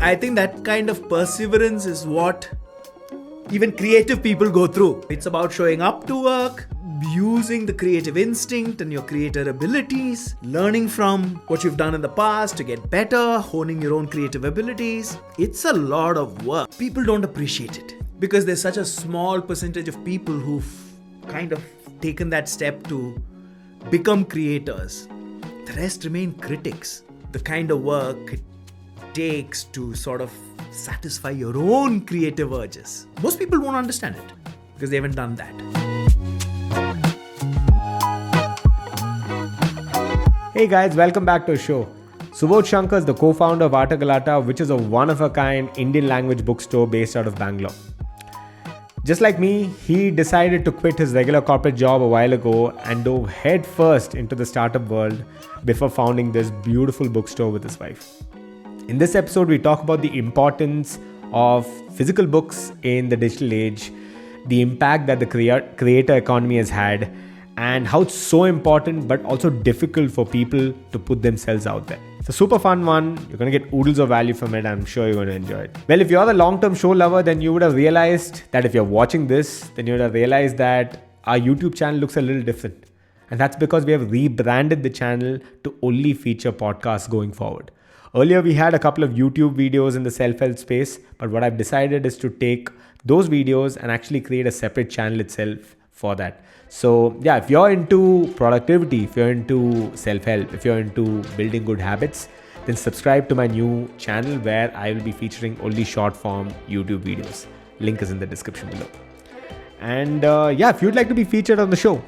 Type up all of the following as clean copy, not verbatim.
I think that kind of perseverance is what even creative people go through. It's about showing up to work, using the creative instinct and your creator abilities, learning from what you've done in the past to get better, honing your own creative abilities. It's a lot of work. People don't appreciate it because there's such a small percentage of people who've kind of taken that step to become creators. The rest remain critics. The kind of work it takes to sort of satisfy your own creative urges. Most people won't understand it because they haven't done that. Hey guys, welcome back to the show. Subodh Sankar is the co-founder of Atta Galatta, which is a one-of-a-kind Indian language bookstore based out of Bangalore. Just like me, he decided to quit his regular corporate job a while ago and dove headfirst into the startup world before founding this beautiful bookstore with his wife. In this episode, we talk about the importance of physical books in the digital age, the impact that the creator economy has had, and how it's so important but also difficult for people to put themselves out there. It's a super fun one. You're going to get oodles of value from it. I'm sure you're going to enjoy it. Well, if you're the long-term show lover, then you would have realized that if you're watching this, then you would have realized that our YouTube channel looks a little different. And that's because we have rebranded the channel to only feature podcasts going forward. Earlier, we had a couple of YouTube videos in the self-help space, but what I've decided is to take those videos and actually create a separate channel itself for that. So yeah, if you're into productivity, if you're into self-help, if you're into building good habits, then subscribe to my new channel where I will be featuring only short-form YouTube videos. Link is in the description below. And if you'd like to be featured on the show,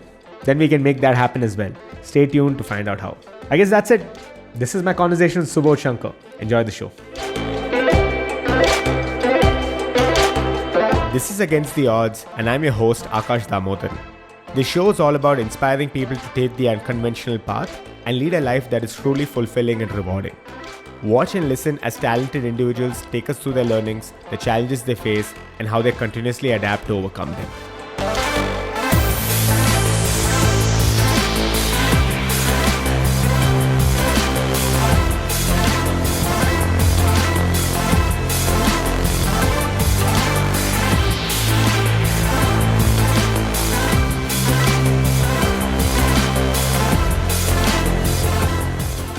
then we can make that happen as well. Stay tuned to find out how. I guess that's it. This is my conversation with Subodh Sankar. Enjoy the show. This is Against the Odds, and I'm your host, Akash Damodari. This show is all about inspiring people to take the unconventional path and lead a life that is truly fulfilling and rewarding. Watch and listen as talented individuals take us through their learnings, the challenges they face, and how they continuously adapt to overcome them.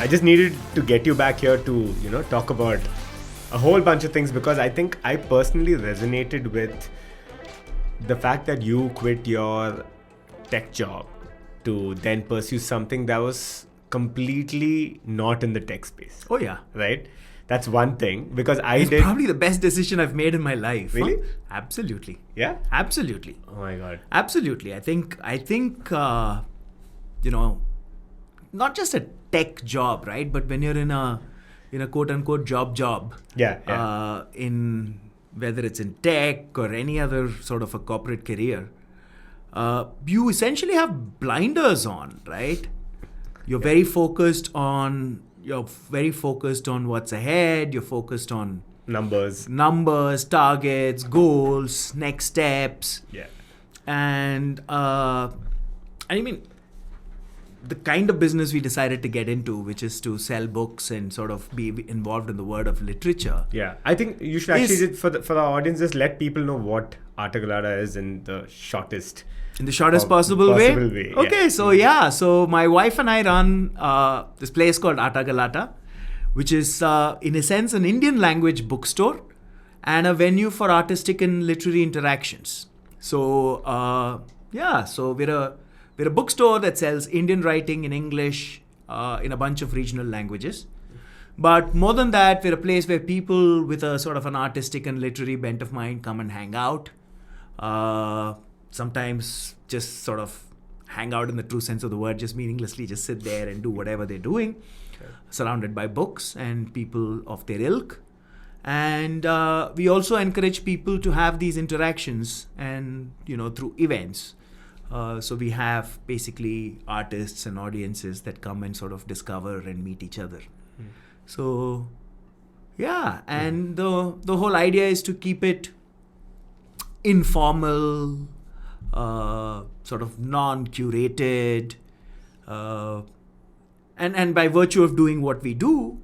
I just needed to get you back here to, talk about a whole bunch of things because I think I personally resonated with the fact that you quit your tech job to then pursue something that was completely not in the tech space. Oh yeah. Right? That's one thing because It's probably the best decision I've made in my life. Really? Huh? Absolutely. Yeah? Absolutely. Oh my God. Absolutely. I think, not just a tech job, right? But when you're in a quote unquote job. Yeah. In whether it's in tech or any other sort of a corporate career, you essentially have blinders on, right? You're very focused on what's ahead. You're focused on Numbers, targets, goals, next steps. Yeah. And the kind of business we decided to get into, which is to sell books and sort of be involved in the world of literature. Yeah, I think you should actually, for the audience, just let people know what Atta Galatta is in the shortest possible way. Okay, yeah. So my wife and I run this place called Atta Galatta, which is in a sense an Indian language bookstore and a venue for artistic and literary interactions. So we're a bookstore that sells Indian writing in English in a bunch of regional languages. But more than that, we're a place where people with a sort of an artistic and literary bent of mind come and hang out. Sometimes just sort of hang out in the true sense of the word, just meaninglessly just sit there and do whatever they're doing, surrounded by books and people of their ilk. And we also encourage people to have these interactions and, through events. So we have basically artists and audiences that come and sort of discover and meet each other. So, and the whole idea is to keep it informal, sort of non-curated, and by virtue of doing what we do,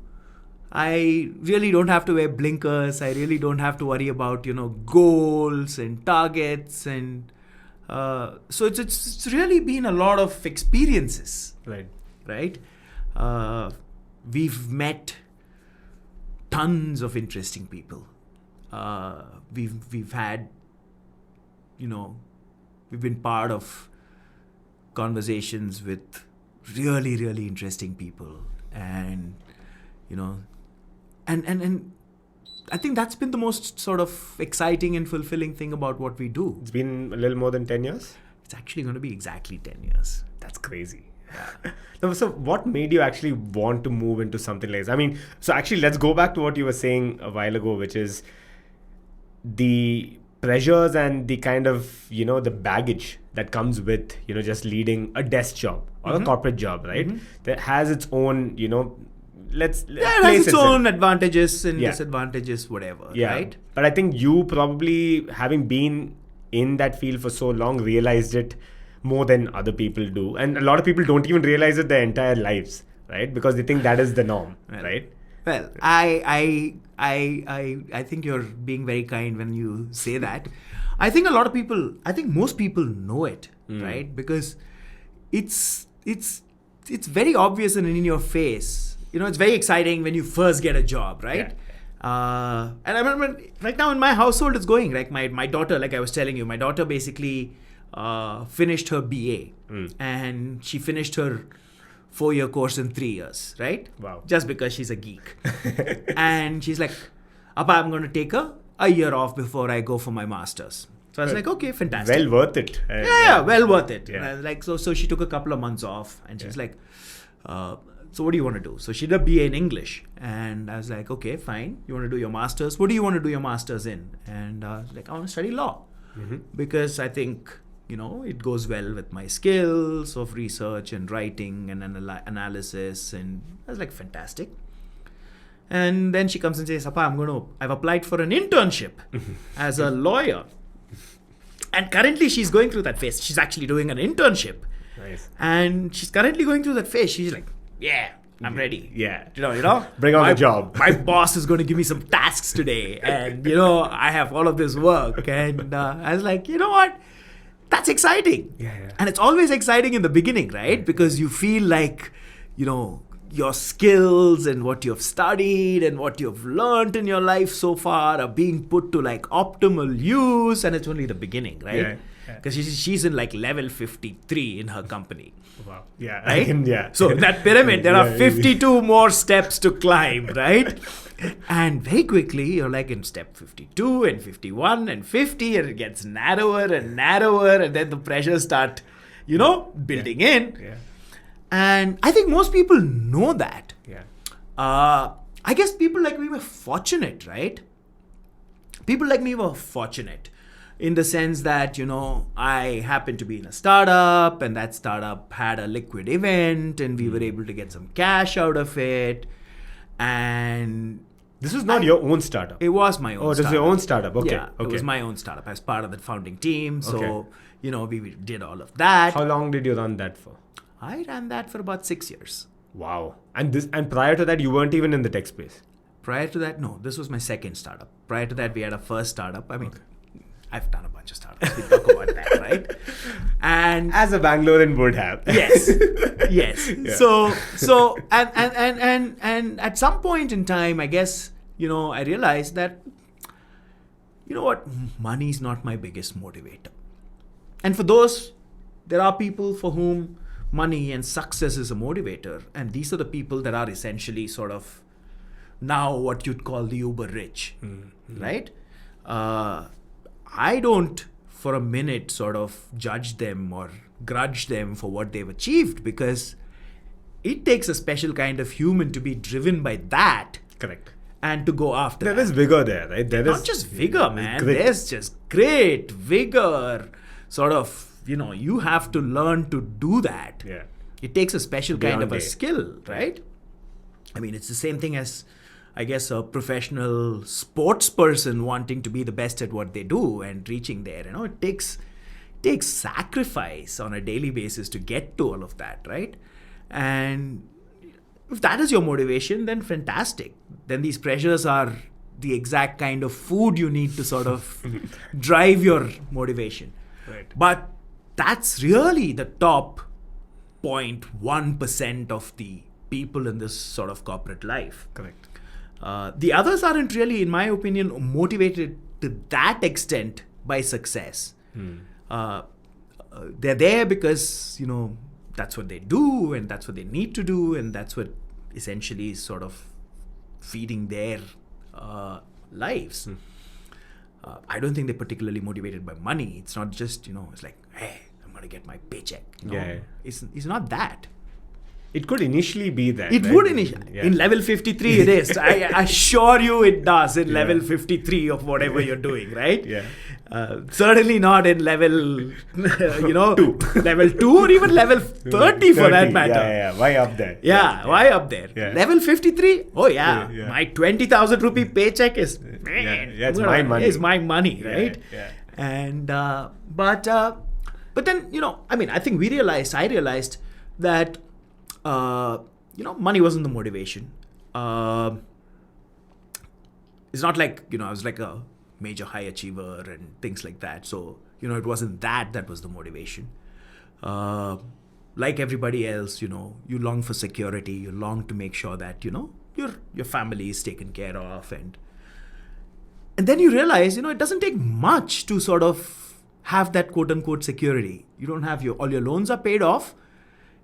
I really don't have to wear blinkers. I really don't have to worry about, goals and targets. And so it's really been a lot of experiences. Right? We've met tons of interesting people. We've had, we've been part of conversations with really, really interesting people. And, and I think that's been the most sort of exciting and fulfilling thing about what we do. It's been a little more than 10 years? It's actually going to be exactly 10 years. That's crazy. Yeah. No, so what made you actually want to move into something like this? I mean, so actually let's go back to what you were saying a while ago, which is the pressures and the kind of, the baggage that comes with, just leading a desk job or a corporate job, right? That has its own, let's it has its own advantages and disadvantages, whatever, yeah. Right? But I think you probably, having been in that field for so long, realized it more than other people do. And a lot of people don't even realize it their entire lives, right? Because they think that is the norm, right? Well, I think you're being very kind when you say that. I think most people know it, right? Because it's very obvious and in your face. It's very exciting when you first get a job, right? Yeah. And I remember right now in my household it's going. Like my daughter, like I was telling you, my daughter basically finished her BA and she finished her 4-year course in 3 years, right? Wow. Just because she's a geek. And she's like, Appa, I'm going to take a year off before I go for my master's. So I was like, okay, fantastic. Well worth it. Yeah, well worth it. Yeah. And I was like, so she took a couple of months off and she's like, so what do you want to do? So she did a BA in English. And I was like, okay, fine. You want to do your master's? What do you want to do your master's in? And I was like, I want to study law. Because I think, it goes well with my skills of research and writing and analysis. And I was like, fantastic. And then she comes and says, Appa, I've applied for an internship as a lawyer. And currently she's going through that phase. She's actually doing an internship. Nice. And she's currently going through that phase. She's like, yeah, I'm ready. Yeah. Bring on the job. My boss is going to give me some tasks today. And, I have all of this work. And I was like, you know what? That's exciting. Yeah. And it's always exciting in the beginning, right? Because you feel like, your skills and what you've studied and what you've learned in your life so far are being put to like optimal use. And it's only the beginning, right? Because she's in like level 53 in her company. Wow. Yeah. Right? Yeah. So in that pyramid, there are 52 more steps to climb, right? And very quickly, you're like in step 52 and 51 and 50, and it gets narrower and narrower, and then the pressures start, building in. Yeah. And I think most people know that. Yeah. I guess people like me were fortunate, right? People like me were fortunate in the sense that, I happened to be in a startup and that startup had a liquid event and we were able to get some cash out of it. And this was not your own startup. It was my own startup. Oh, it was your own startup. Okay. Yeah, okay. It was my own startup. I was part of the founding team. So, we did all of that. How long did you run that for? I ran that for about 6 years. Wow. And prior to that, you weren't even in the tech space? Prior to that, no. This was my second startup. Prior to that, we had a first startup. I mean, I've done a bunch of startups. We'll talk about that, right? And as a Bangalorean would have. Yes. Yes. Yeah. So and at some point in time, I guess, I realized that, money is not my biggest motivator. And for those, there are people for whom money and success is a motivator. And these are the people that are essentially sort of now what you'd call the uber rich, right? I don't for a minute sort of judge them or grudge them for what they've achieved, because it takes a special kind of human to be driven by that. Correct. And to go after There that. is vigor there, right? Not just vigor, man. Grit. There's just great vigor. Sort of, you have to learn to do that. Yeah. It takes a special kind of a day. skill, right? I mean, it's the same thing as, I guess, a professional sports person wanting to be the best at what they do and reaching there. It takes sacrifice on a daily basis to get to all of that, right? And if that is your motivation, then fantastic. then these pressures are the exact kind of food you need to sort of drive your motivation. Right. But that's really the top 0.1% of the people in this sort of corporate life. Correct. The others aren't really, in my opinion, motivated to that extent by success. They're there because, that's what they do and that's what they need to do, and that's what essentially is sort of feeding their lives. I don't think they're particularly motivated by money. It's not just, it's like, hey, I'm going to get my paycheck. Yeah. It's not that. It could initially be that. It right? would initially. Yeah. In level 53 it is. I assure you it does in level 53 of whatever you're doing, right? Yeah. Certainly not in level, 2. Level 2 or even level 30 for that matter. Yeah. Why up there? Yeah, why up there? Yeah. Level 53? Oh yeah. Yeah. My 20,000 rupee paycheck is, it's my money. It's my money, right? Yeah. And, but then, I think I realized that, money wasn't the motivation. It's not like, I was like a major high achiever and things like that. So, it wasn't that was the motivation. Like everybody else, you long for security. You long to make sure that, your family is taken care of. And then you realize, it doesn't take much to sort of have that quote unquote security. You don't have all your loans are paid off.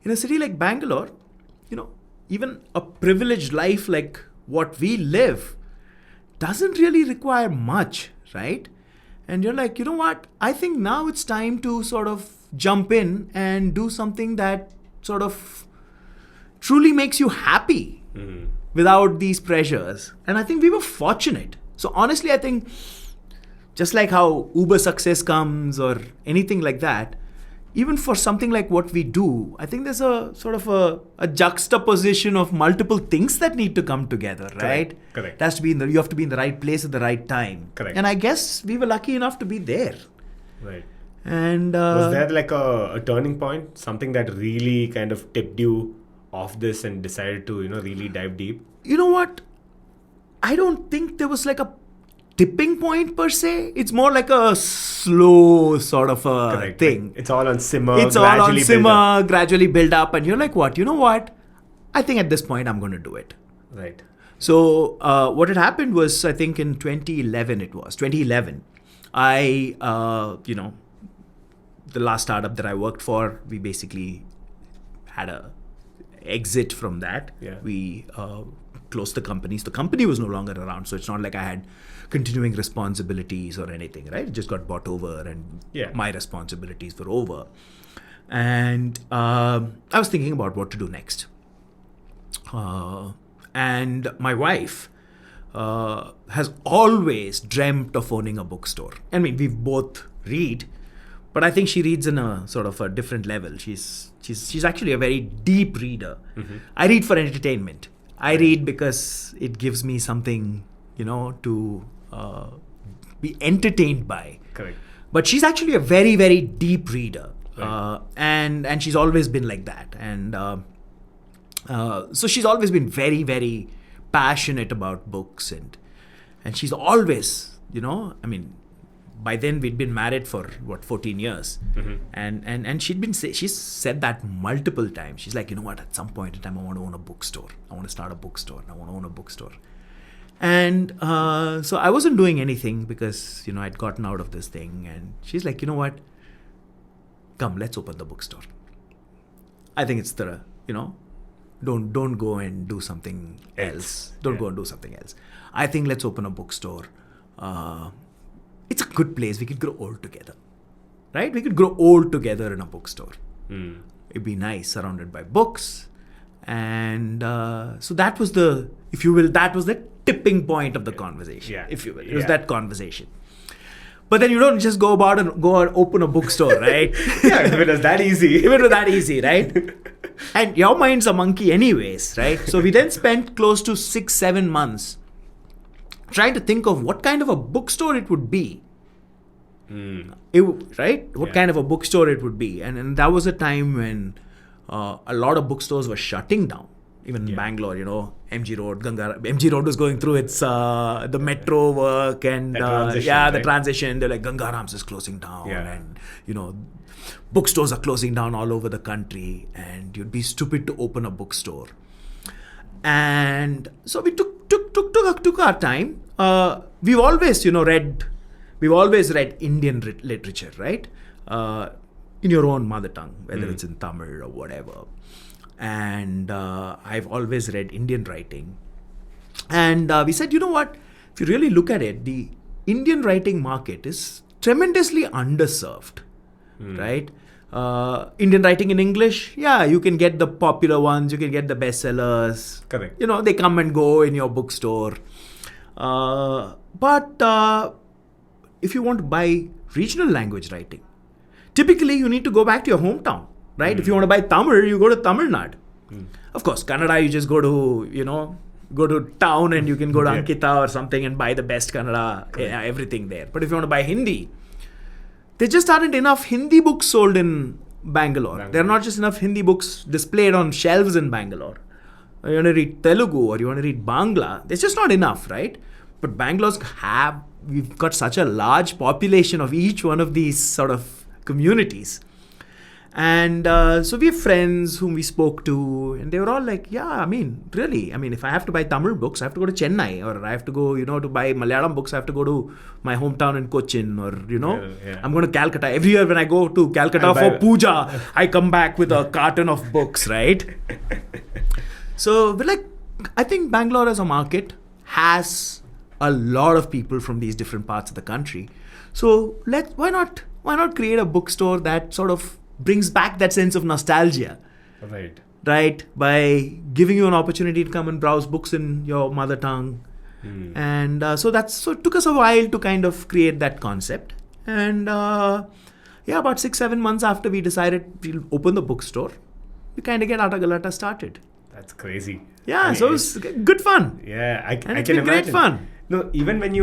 In a city like Bangalore, even a privileged life like what we live doesn't really require much, right? And you're like, you know what? I think now it's time to sort of jump in and do something that sort of truly makes you happy without these pressures. And I think we were fortunate. So honestly, I think just like how Uber success comes or anything like that, even for something like what we do, I think there's a sort of a juxtaposition of multiple things that need to come together, right? Correct. It has to be you have to be in the right place at the right time. Correct. And I guess we were lucky enough to be there. Right. And was there like a turning point, something that really kind of tipped you off this and decided to, really dive deep? You know what? I don't think there was like a tipping point per se. It's more like a slow sort of a Correct. thing. Like it's all on simmer. It's all on gradually build simmer, up. gradually build up, and you're like, what? You know what? I think at this point I'm going to do it. Right. So what had happened was, I think in 2011, I, the last startup that I worked for, we basically had a exit from that. Yeah. We closed the company. So the company was no longer around. So it's not like I had continuing responsibilities or anything, right? It just got bought over and my responsibilities were over. And I was thinking about what to do next. And my wife has always dreamt of owning a bookstore. I mean, we both read, but I think she reads in a sort of a different level. She's actually a very deep reader. I read for entertainment. I read because it gives me something, to be entertained by. Correct. But she's actually a very, very deep reader. Right. And she's always been like that. And so she's always been very, very passionate about books. And she's always, by then we'd been married for 14 years. And she's said that multiple times. She's like, at some point in time I want to own a bookstore. I want to start a bookstore. I want to own a bookstore. And so I wasn't doing anything because, I'd gotten out of this thing. And she's like, come, let's open the bookstore. I think it's the, don't go and do something else. Don't go and do something else. I think let's open a bookstore. It's a good place. We could grow old together, right? We could grow old together in a bookstore. It'd be nice, surrounded by books. And so that was the tipping point of the conversation, if you will. It was that conversation. But then you don't just go and open a bookstore, right? Yeah, if it was that easy. If it was that easy, right? And your mind's a monkey anyways, right? So we then spent close to 6-7 months trying to think of what kind of a bookstore it would be. Right? What kind of a bookstore it would be. And that was a time when a lot of bookstores were shutting down. Even in Bangalore, MG Road, MG Road was going through its the metro work and the transition. They're like, Gangaram's is closing down, and bookstores are closing down all over the country, and you'd be stupid to open a bookstore. And so we took our time. We've always read Indian literature, right? In your own mother tongue, whether it's in Tamil or whatever. And I've always read Indian writing. And we said, you know what? If you really look at it, the Indian writing market is tremendously underserved, right? Indian writing in English, you can get the popular ones, you can get the bestsellers. Correct. They come and go in your bookstore. But if you want to buy regional language writing, typically you need to go back to your hometown, right? If you want to buy Tamil, you go to Tamil Nadu. Of course, Kannada, you just go to town and you can go to Ankita or something and buy the best Kannada, everything there. But if you want to buy Hindi, there just aren't enough Hindi books sold in Bangalore. There are not just enough Hindi books displayed on shelves in Bangalore. You want to read Telugu or you want to read Bangla, there's just not enough, right? But we've got such a large population of each one of these sort of communities. And so we have friends whom we spoke to, and they were all like, really, if I have to buy Tamil books, I have to go to Chennai, or I have to go, to buy Malayalam books, I have to go to my hometown in Cochin, or, I'm going to Calcutta. Every year when I go to Calcutta for puja, I come back with a carton of books, right? So we're like, I think Bangalore as a market has a lot of people from these different parts of the country. So why not create a bookstore that sort of brings back that sense of nostalgia, right? By giving you an opportunity to come and browse books in your mother tongue. And so it took us a while to kind of create that concept. And about 6-7 months after we decided we'll open the bookstore, we kind of get Atta Galatta started. That's crazy. Yeah, so it was good fun. Yeah, I can imagine. Great fun. No, even when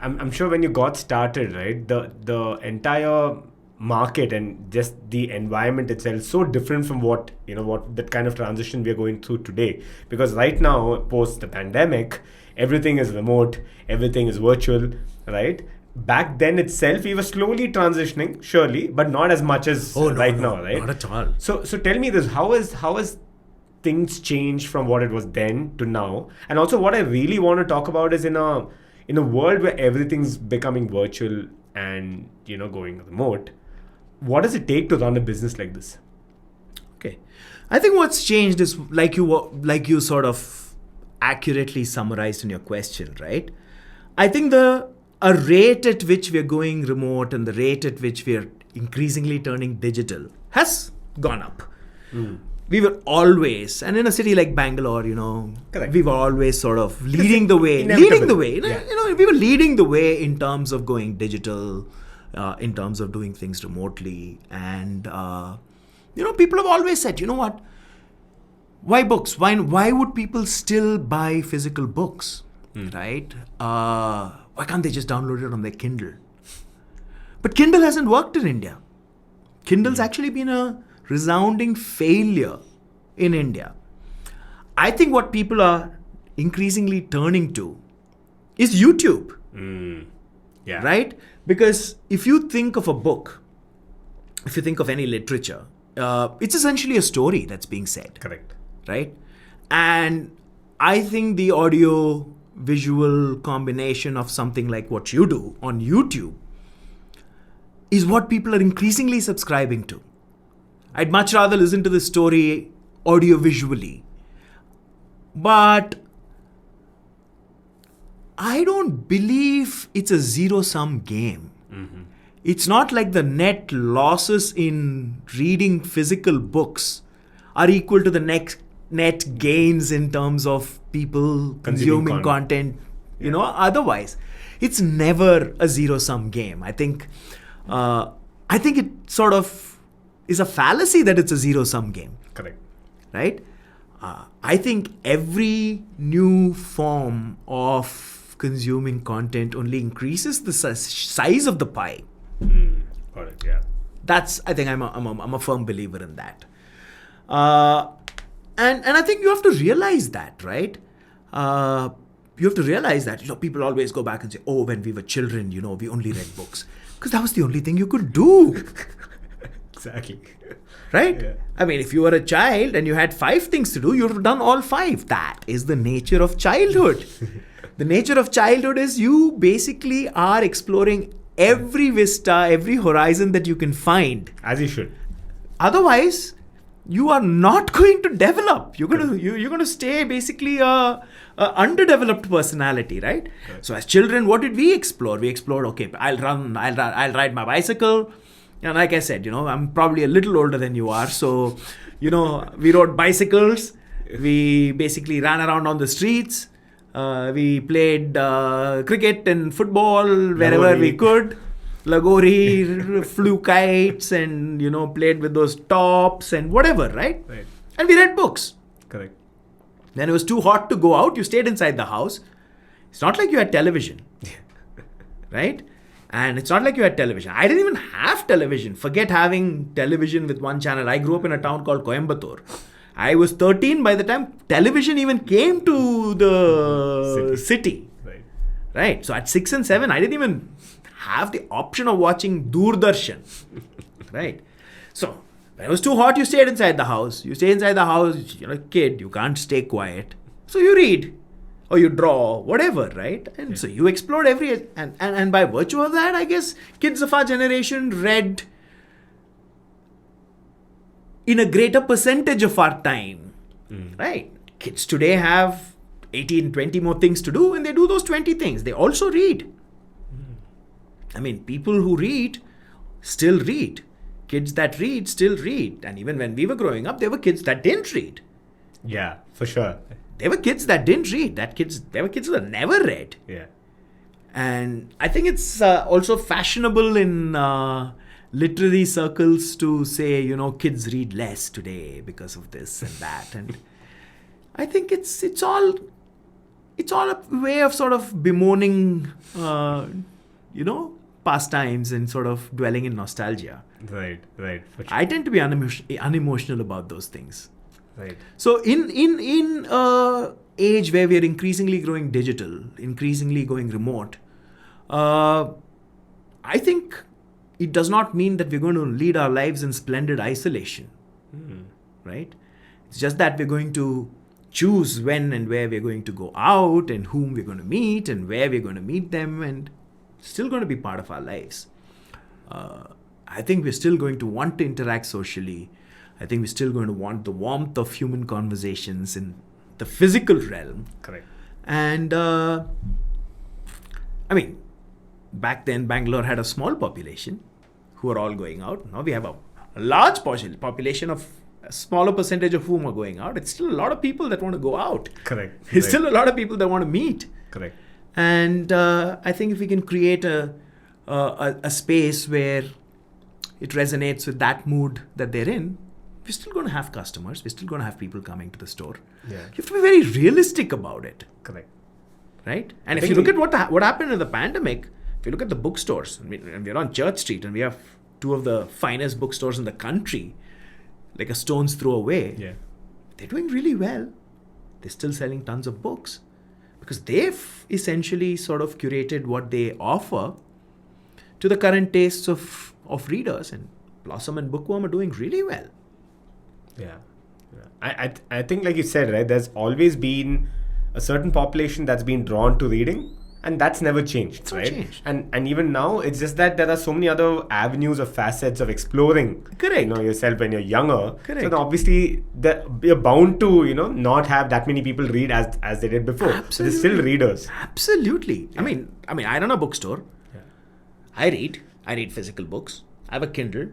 I'm sure when you got started, right, the entire market and just the environment itself so different from what that kind of transition we are going through today. Because right now, post the pandemic, everything is remote, everything is virtual, right? Back then itself, we were slowly transitioning, surely, but not as much as now, right? Not at all. So tell me this: how has things changed from what it was then to now? And also, what I really want to talk about is in a world where everything's becoming virtual and going remote, what does it take to run a business like this? Okay, I think what's changed is like you sort of accurately summarized in your question, right? I think a rate at which we're going remote and the rate at which we're increasingly turning digital has gone up. We were always, and in a city like Bangalore, Correct. we were always sort of leading the way. We were leading the way in terms of going digital, in terms of doing things remotely. And, people have always said, what? Why books? Why would people still buy physical books, right? Why can't they just download it on their Kindle? But Kindle hasn't worked in India. Kindle's actually been a resounding failure in India. I think what people are increasingly turning to is YouTube. Right? Because if you think of a book, if you think of any literature, it's essentially a story that's being said. Correct. Right? And I think the audio visual combination of something like what you do on YouTube is what people are increasingly subscribing to. I'd much rather listen to the story audio visually. But I don't believe it's a zero-sum game. It's not like the net losses in reading physical books are equal to the net gains in terms of people consuming content, otherwise. It's never a zero-sum game. I think it sort of is a fallacy that it's a zero-sum game. Correct. Right? I think every new form of consuming content only increases the size of the pie. Got it, yeah. I think I'm a firm believer in that. And I think you have to realize that, right? You have to realize that, people always go back and say, oh, when we were children, we only read books. Because that was the only thing you could do. Exactly. Right? Yeah. I mean, if you were a child and you had 5 things to do, you would have done all 5. That is the nature of childhood. The nature of childhood is you basically are exploring every vista, every horizon that you can find. As you should. Otherwise, you are not going to develop. You're going to stay basically a underdeveloped personality, right? Correct. So as children, what did we explore? We explored, okay, I'll ride my bicycle. And like I said, I'm probably a little older than you are. So, we rode bicycles. We basically ran around on the streets. We played cricket and football wherever we could. Lagori, flew kites and, played with those tops and whatever, right? Right. And we read books. Correct. When it was too hot to go out, you stayed inside the house. It's not like you had television. Right? And it's not like you had television. I didn't even have television. Forget having television with one channel. I grew up in a town called Coimbatore. I was 13 by the time television even came to the city. Right. Right. So at 6 and 7, I didn't even have the option of watching Doordarshan. Right. So when it was too hot, you stayed inside the house. You stay inside the house, you're a kid, you can't stay quiet. So you read. Or you draw, whatever, right? And so you explored and by virtue of that, I guess kids of our generation read in a greater percentage of our time, right? Kids today have 18, 20 more things to do and they do those 20 things. They also read. I mean, people who read still read. Kids that read still read. And even when we were growing up, there were kids that didn't read. Yeah, for sure. There were kids that didn't read. There were kids that never read. Yeah. And I think it's also fashionable in literary circles to say, kids read less today because of this and that. And I think it's all a way of sort of bemoaning, pastimes and sort of dwelling in nostalgia. Right. For sure. I tend to be unemotional about those things. Right. So in a age where we are increasingly growing digital, increasingly going remote, I think it does not mean that we're going to lead our lives in splendid isolation, right? It's just that we're going to choose when and where we're going to go out and whom we're going to meet and where we're going to meet them, and it's still going to be part of our lives. I think we're still going to want to interact socially. I think we're still going to want the warmth of human conversations in the physical realm. Correct. And back then Bangalore had a small population who are all going out. Now we have a large population of a smaller percentage of whom are going out. It's still a lot of people that want to go out. Correct. It's still a lot of people that want to meet. Correct. And I think if we can create a space where it resonates with that mood that they're in, we're still going to have customers. We're still going to have people coming to the store. Yeah. You have to be very realistic about it. Correct. Right? And if you look at what happened in the pandemic, if you look at the bookstores, and we're on Church Street and we have 2 of the finest bookstores in the country, like a stone's throw away, they're doing really well. They're still selling tons of books because they've essentially sort of curated what they offer to the current tastes of readers, and Blossom and Bookworm are doing really well. Yeah. I think, like you said, right, there's always been a certain population that's been drawn to reading, and that's never changed, It's not right? changed. And even now, it's just that there are so many other avenues or facets of exploring, Correct. yourself when you're younger. Correct. So then obviously, you're bound to, not have that many people read as they did before. Absolutely. So there's still readers. Absolutely. Yeah. I mean, I run a bookstore. Yeah. I read physical books. I have a Kindle.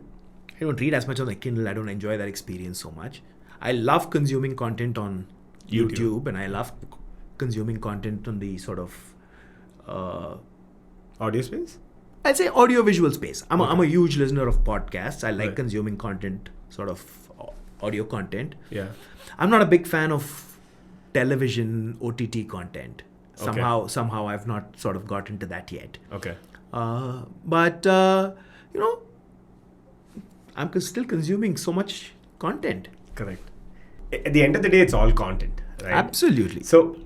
I don't read as much on the Kindle. I don't enjoy that experience so much. I love consuming content on YouTube, and I love consuming content on the sort of Audio space? I'd say audio-visual space. I'm a huge listener of podcasts. I like consuming content, sort of audio content. Yeah. I'm not a big fan of television OTT content. Somehow I've not sort of got into that yet. Okay. But I'm still consuming so much content. Correct. at the end of the day, it's all content, right? Absolutely. So,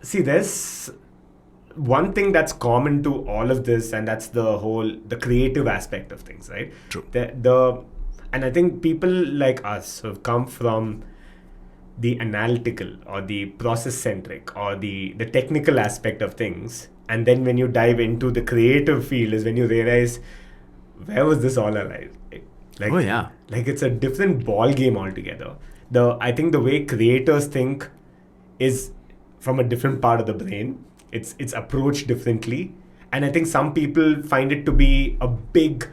see, there's one thing that's common to all of this, and that's the creative aspect of things, right? True. And I think people like us have come from the analytical or the process centric or the technical aspect of things, and then when you dive into the creative field is when you realize, where was this all alive? Like, Oh, yeah. like it's a different ball game altogether. I think the way creators think is from a different part of the brain. It's approached differently, and I think some people find it to be a big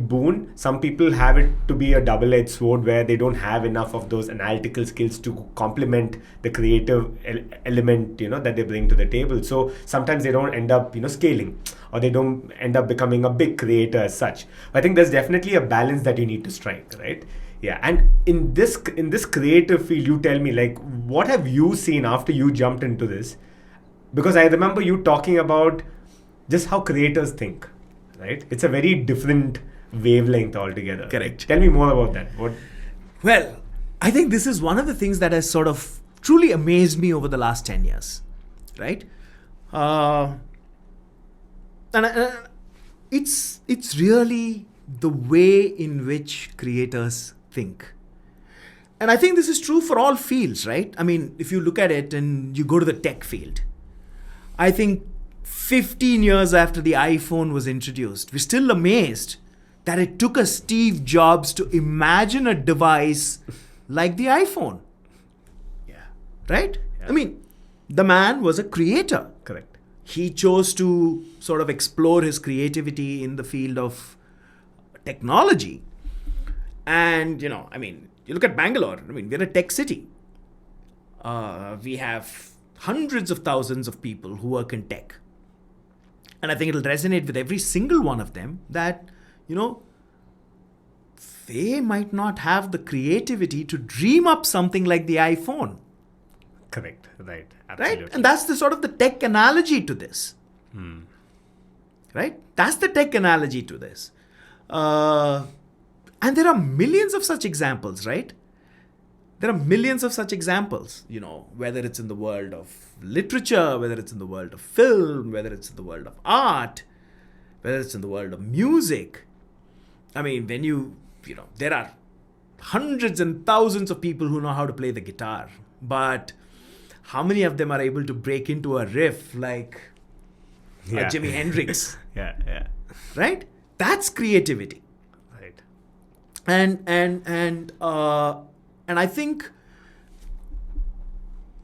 boon. Some people have it to be a double-edged sword where they don't have enough of those analytical skills to complement the creative element, that they bring to the table. So sometimes they don't end up, scaling, or they don't end up becoming a big creator as such. I think there's definitely a balance that you need to strike, right? Yeah. And in this creative field, you tell me, like, what have you seen after you jumped into this? Because I remember you talking about just how creators think, right? It's a very different wavelength altogether. Correct. Tell me more about that. Well, I think this is one of the things that has sort of truly amazed me over the last 10 years, right? It's really the way in which creators think. And I think this is true for all fields, right? I mean, if you look at it and you go to the tech field, I think 15 years after the iPhone was introduced, we're still amazed that it took a Steve Jobs to imagine a device like the iPhone. Yeah. Right? Yeah. I mean, the man was a creator. Correct. He chose to sort of explore his creativity in the field of technology. And, you look at Bangalore. We're a tech city. We have hundreds of thousands of people who work in tech. And I think it'll resonate with every single one of them that, they might not have the creativity to dream up something like the iPhone. Correct. Right. Absolutely. Right? And that's the sort of the tech analogy to this. Right? That's the tech analogy to this. And there are millions of such examples, right? There are millions of such examples, whether it's in the world of literature, whether it's in the world of film, whether it's in the world of art, whether it's in the world of music. I mean, when there are hundreds and thousands of people who know how to play the guitar, but how many of them are able to break into a riff like Jimi Hendrix? Yeah. Right? That's creativity. Right. And I think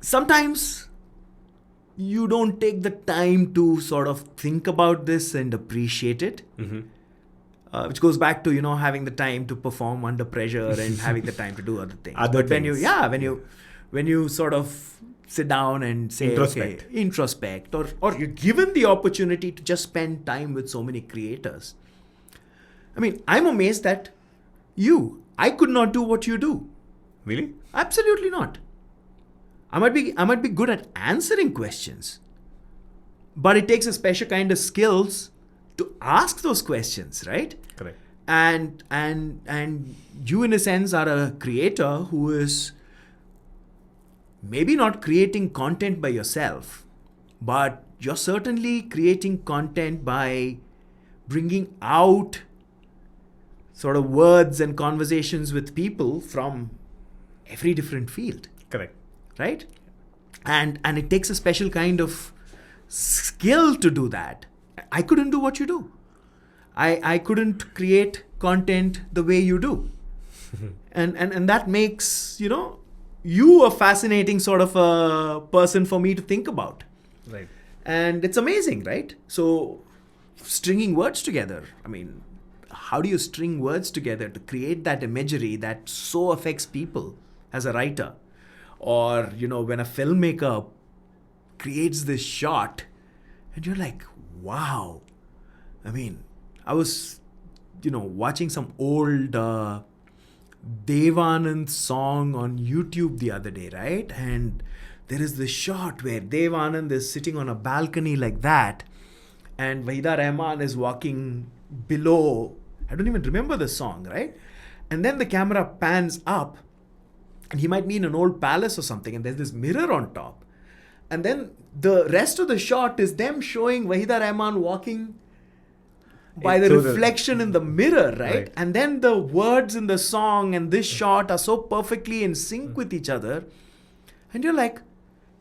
sometimes you don't take the time to sort of think about this and appreciate it, which goes back to having the time to perform under pressure and having the time to do other things. When you sort of sit down and say introspect, or you're given the opportunity to just spend time with so many creators. I mean, I'm amazed that I could not do what you do. Really? Absolutely not. I might be good at answering questions, but it takes a special kind of skills to ask those questions, right? Correct. And you, in a sense, are a creator who is maybe not creating content by yourself, but you're certainly creating content by bringing out sort of words and conversations with people from every different field. Correct. Right? And it takes a special kind of skill to do that. I couldn't do what you do. I couldn't create content the way you do. and that makes, you a fascinating sort of a person for me to think about. Right. And it's amazing, right? So stringing words together. I mean, how do you string words together to create that imagery that so affects people as a writer? Or, when a filmmaker creates this shot and you're like, wow. I mean, I was, watching some old Devanand song on YouTube the other day, right? And there is this shot where Devanand is sitting on a balcony like that, and Wahida Rahman is walking below. I don't even remember the song, right? And then the camera pans up, And he might be in an old palace or something, and there's this mirror on top. And then the rest of the shot is them showing Wahida Rahman walking by the reflection in the mirror, right? And then the words in the song and this shot are so perfectly in sync with each other. And you're like,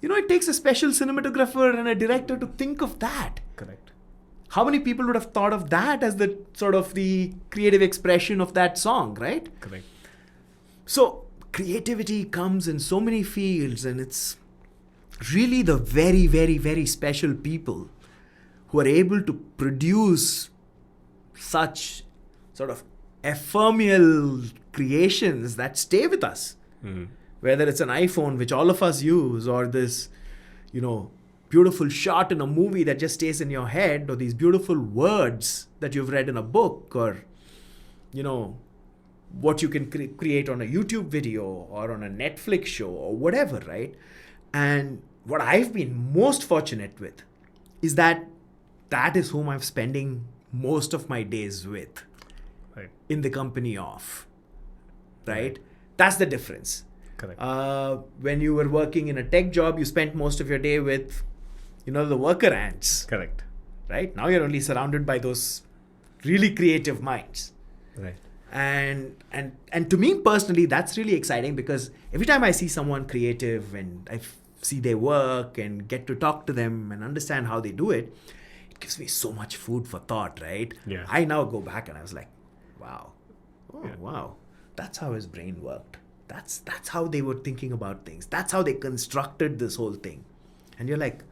it takes a special cinematographer and a director to think of that. Correct. How many people would have thought of that as the sort of the creative expression of that song, right? Correct. So creativity comes in so many fields, and it's really the very, very, very special people who are able to produce such sort of ephemeral creations that stay with us. Whether it's an iPhone, which all of us use, or this, beautiful shot in a movie that just stays in your head, or these beautiful words that you've read in a book, or, what you can create on a YouTube video or on a Netflix show or whatever, right? And what I've been most fortunate with is that is whom I'm spending most of my days with, right, in the company of, right? That's the difference. Correct. When you were working in a tech job, you spent most of your day with, the worker ants. Correct. Right? Now you're only surrounded by those really creative minds. Right. And to me personally, that's really exciting, because every time I see someone creative and I see their work and get to talk to them and understand how they do it, it gives me so much food for thought, right? Yeah. I now go back and I was like, wow. Wow. That's how his brain worked. That's how they were thinking about things. That's how they constructed this whole thing. And you're like,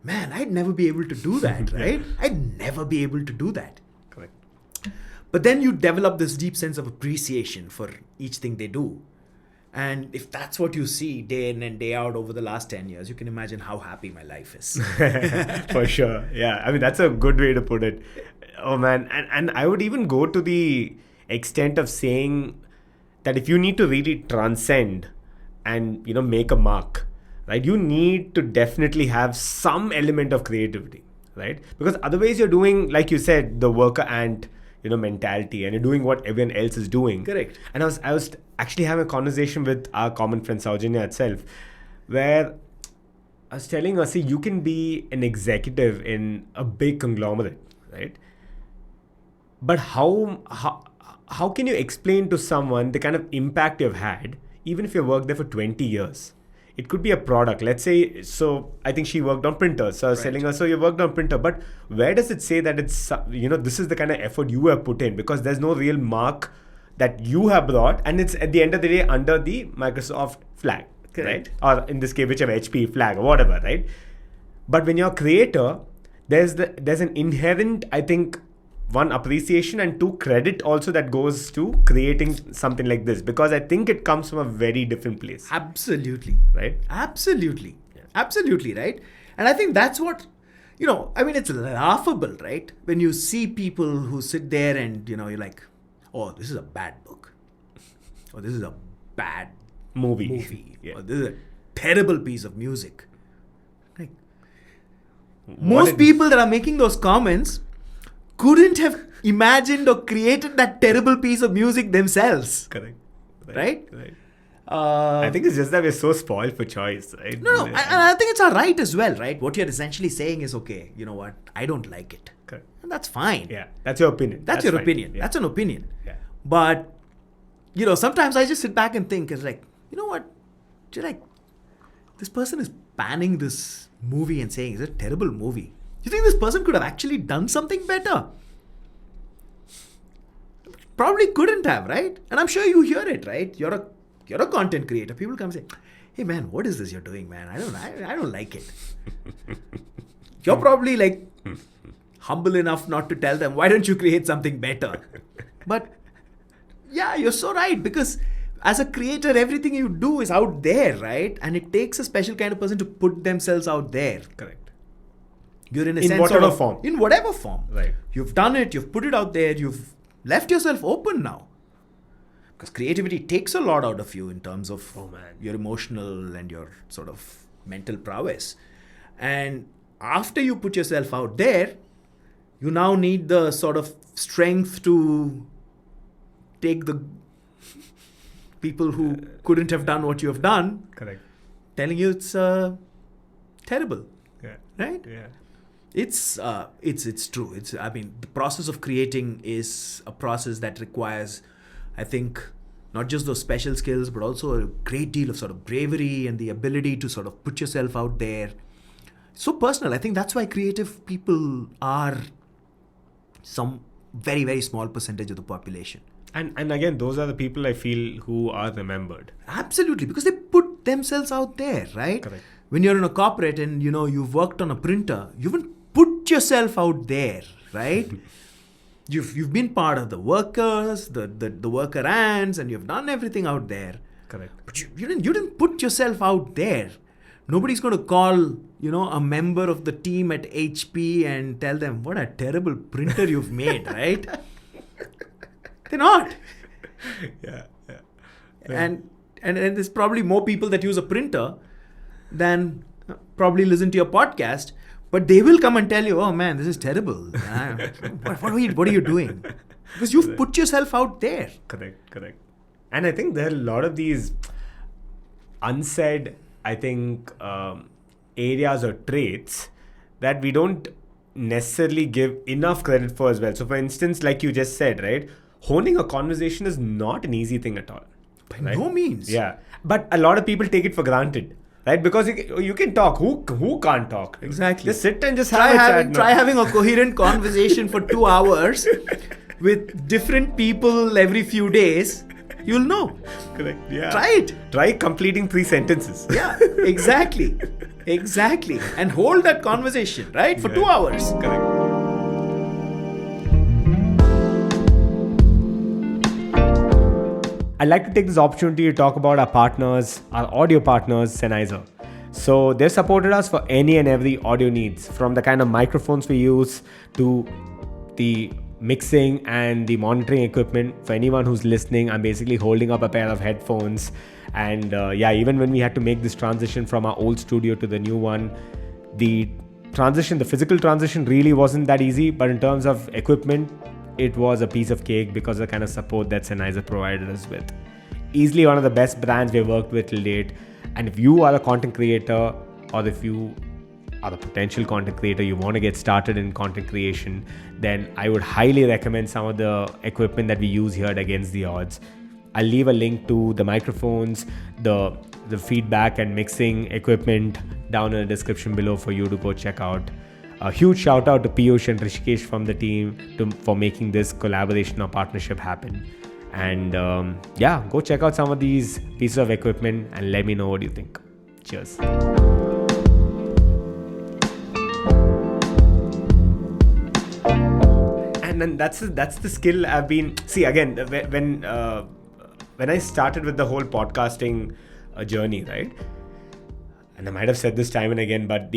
man, I'd never be able to do that, right? I'd never be able to do that. Correct. But then you develop this deep sense of appreciation for each thing they do. And if that's what you see day in and day out over the last 10 years, you can imagine how happy my life is. For sure. Yeah. I mean, that's a good way to put it. Oh, man. And I would even go to the extent of saying that if you need to really transcend and, make a mark, right, you need to definitely have some element of creativity, right? Because otherwise you're doing, like you said, the worker ant, mentality, and you're doing what everyone else is doing. Correct. And I was actually having a conversation with our common friend Saujanya itself, where I was telling her, see, you can be an executive in a big conglomerate, right? But how can you explain to someone the kind of impact you've had, even if you worked there for 20 years? It could be a product. Let's say, so I think she worked on printers. So I was telling her, so you worked on printer, but where does it say that it's, this is the kind of effort you have put in? Because there's no real mark that you have brought, and it's at the end of the day under the Microsoft flag, right? Or in this case, whichever HP flag or whatever, right? But when you're a creator, there's an inherent, I think, one, appreciation, and two, credit also that goes to creating something like this, because I think it comes from a very different place. Absolutely. Right? Absolutely. Yeah. Absolutely, right? And I think that's what, it's laughable, right? When you see people who sit there and, you're like, oh, this is a bad book. Or this is a bad movie. Yeah. Or this is a terrible piece of music. Like, most people that are making those comments couldn't have imagined or created that terrible piece of music themselves. Correct. Right? I think it's just that we're so spoiled for choice, right? No, and I think it's all right as well, right? What you're essentially saying is, okay, you know what? I don't like it. Correct. And that's fine. Yeah, that's your opinion. That's your fine. opinion. Yeah. That's an opinion. Yeah. But, sometimes I just sit back and think, it's like, you know what? You're like, this person is panning this movie and saying, it's a terrible movie. You think this person could have actually done something better? Probably couldn't have, right? And I'm sure you hear it, right? You're a content creator. People come and say, hey man, what is this you're doing, man? I don't like it. You're probably like humble enough not to tell them, why don't you create something better? But yeah, you're so right, because as a creator, everything you do is out there, right? And it takes a special kind of person to put themselves out there. Correct. You're in a in sense whatever of, form. In whatever form. Right. You've done it, you've put it out there, you've left yourself open now. Because creativity takes a lot out of you in terms of your emotional and your sort of mental prowess. And after you put yourself out there, you now need the sort of strength to take the people who couldn't have done what you have done, Correct. telling you it's terrible, Yeah. right? Yeah. It's true. The process of creating is a process that requires, I think, not just those special skills, but also a great deal of sort of bravery and the ability to sort of put yourself out there. So personal. I think that's why creative people are some very, very small percentage of the population. And again, those are the people I feel who are remembered. Absolutely, because they put themselves out there, right? Correct. When you're in a corporate and you've worked on a printer, you haven't put yourself out there, right? You've been part of the workers, the worker ants, and you've done everything out there. Correct. But you didn't put yourself out there. Nobody's going to call a member of the team at HP and tell them what a terrible printer you've made, right? They're not. Yeah. And there's probably more people that use a printer than probably listen to your podcast, but they will come and tell you, oh man, this is terrible. What are you doing? Because you've put yourself out there. Correct. And I think there are a lot of these unsaid, I think, areas or traits that we don't necessarily give enough credit for as well. So for instance, like you just said, right, honing a conversation is not an easy thing at all. By no means. Yeah. But a lot of people take it for granted. Right, because you can talk. Who can't talk? Exactly. Just sit and just have a chat. Try having a coherent conversation for 2 hours with different people every few days. You'll know. Correct. Yeah. Try it. Try completing 3 sentences. Yeah. Exactly. And hold that conversation, right, for 2 hours. Correct. I'd like to take this opportunity to talk about our partners, our audio partners, Sennheiser. So they've supported us for any and every audio needs, from the kind of microphones we use to the mixing and the monitoring equipment. For anyone who's listening, I'm basically holding up a pair of headphones. And even when we had to make this transition from our old studio to the new one, the physical transition really wasn't that easy. But in terms of equipment, it was a piece of cake because of the kind of support that Sennheiser provided us with. Easily one of the best brands we've worked with till date. And if you are a content creator, or if you are a potential content creator, you want to get started in content creation, then I would highly recommend some of the equipment that we use here at Against the Odds. I'll leave a link to the microphones, the feedback and mixing equipment down in the description below for you to go check out. A huge shout out to Piyush and Rishikesh from the team for making this collaboration or partnership happen. And go check out some of these pieces of equipment and let me know what you think. Cheers. And then that's the skill I've been... See, again, when I started with the whole podcasting journey, right? And I might have said this time and again, but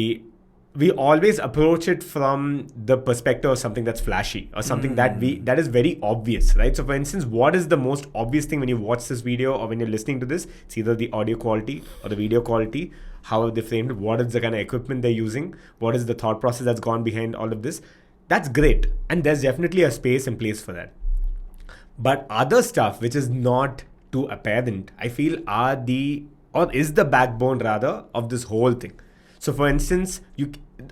we always approach it from the perspective of something that's flashy or something that is very obvious, right? So for instance, what is the most obvious thing when you watch this video or when you're listening to this? It's either the audio quality or the video quality. How have they framed it? What is the kind of equipment they're using? What is the thought process that's gone behind all of this? That's great. And there's definitely a space and place for that. But other stuff which is not too apparent, I feel is the backbone rather of this whole thing. So for instance,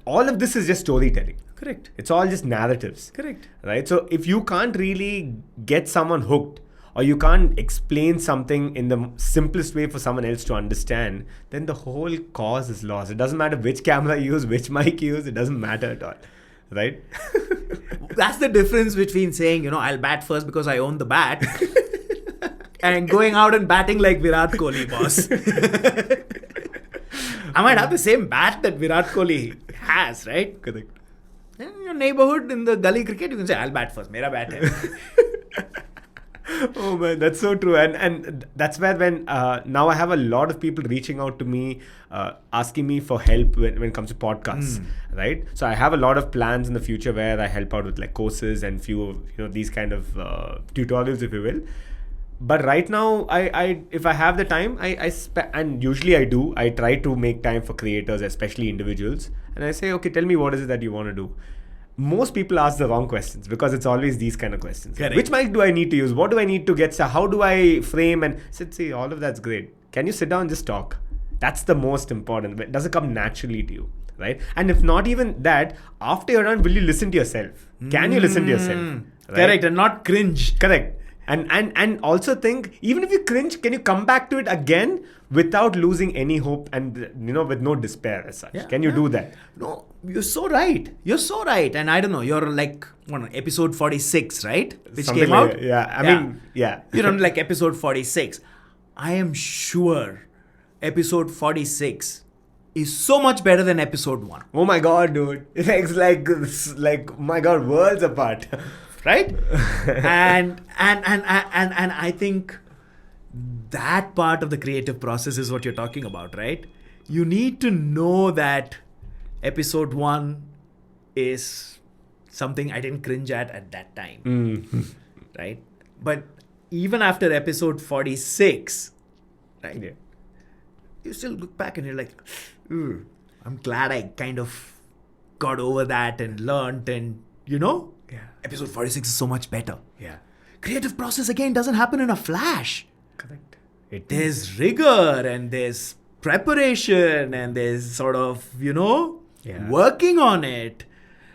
all of this is just storytelling. Correct. It's all just narratives. Correct. Right? So if you can't really get someone hooked, or you can't explain something in the simplest way for someone else to understand, then the whole cause is lost. It doesn't matter which camera you use, which mic you use, it doesn't matter at all. Right? That's the difference between saying, I'll bat first because I own the bat and going out and batting like Virat Kohli, boss. I might have the same bat that Virat Kohli has, right? Correct. In your neighborhood, in the gully cricket, you can say, I'll bat first. Mera bat hai. Oh man, that's so true. And that's where when now I have a lot of people reaching out to me, asking me for help when it comes to podcasts, right? So I have a lot of plans in the future where I help out with like courses and few of these kind of tutorials, if you will. But right now, if I have the time, and usually I try to make time for creators, especially individuals. And I say, okay, tell me what is it that you want to do. most people ask the wrong questions because it's always these kind of questions. Correct. Which mic do I need to use? What do I need to get? How do I frame? And see, all of that's great. Can you sit down and just talk? That's the most important. Does it come naturally to you? Right? And if not even that, after you're done, will you listen to yourself? Can you listen to yourself? Right? Correct, and not cringe. Correct. And also think, even if you cringe, can you come back to it again without losing any hope and, with no despair as such? Yeah, Can you do that? No, you're so right. You're so right. And I don't know, you're like, episode 46, right? Which Something came like out? that. Yeah. I mean, yeah. Like episode 46. I am sure episode 46 is so much better than episode 1. Oh my God, dude. It's like, my God, worlds apart. Right? and I think that part of the creative process is what you're talking about, right? You need to know that episode 1 is something I didn't cringe at that time. Right? But even after episode 46, right? Yeah. You still look back and you're like, I'm glad I kind of got over that and learned and, Yeah. Episode 46 is so much better. Yeah. Creative process, again, doesn't happen in a flash. Correct. There's rigor and there's preparation and there's sort of, working on it.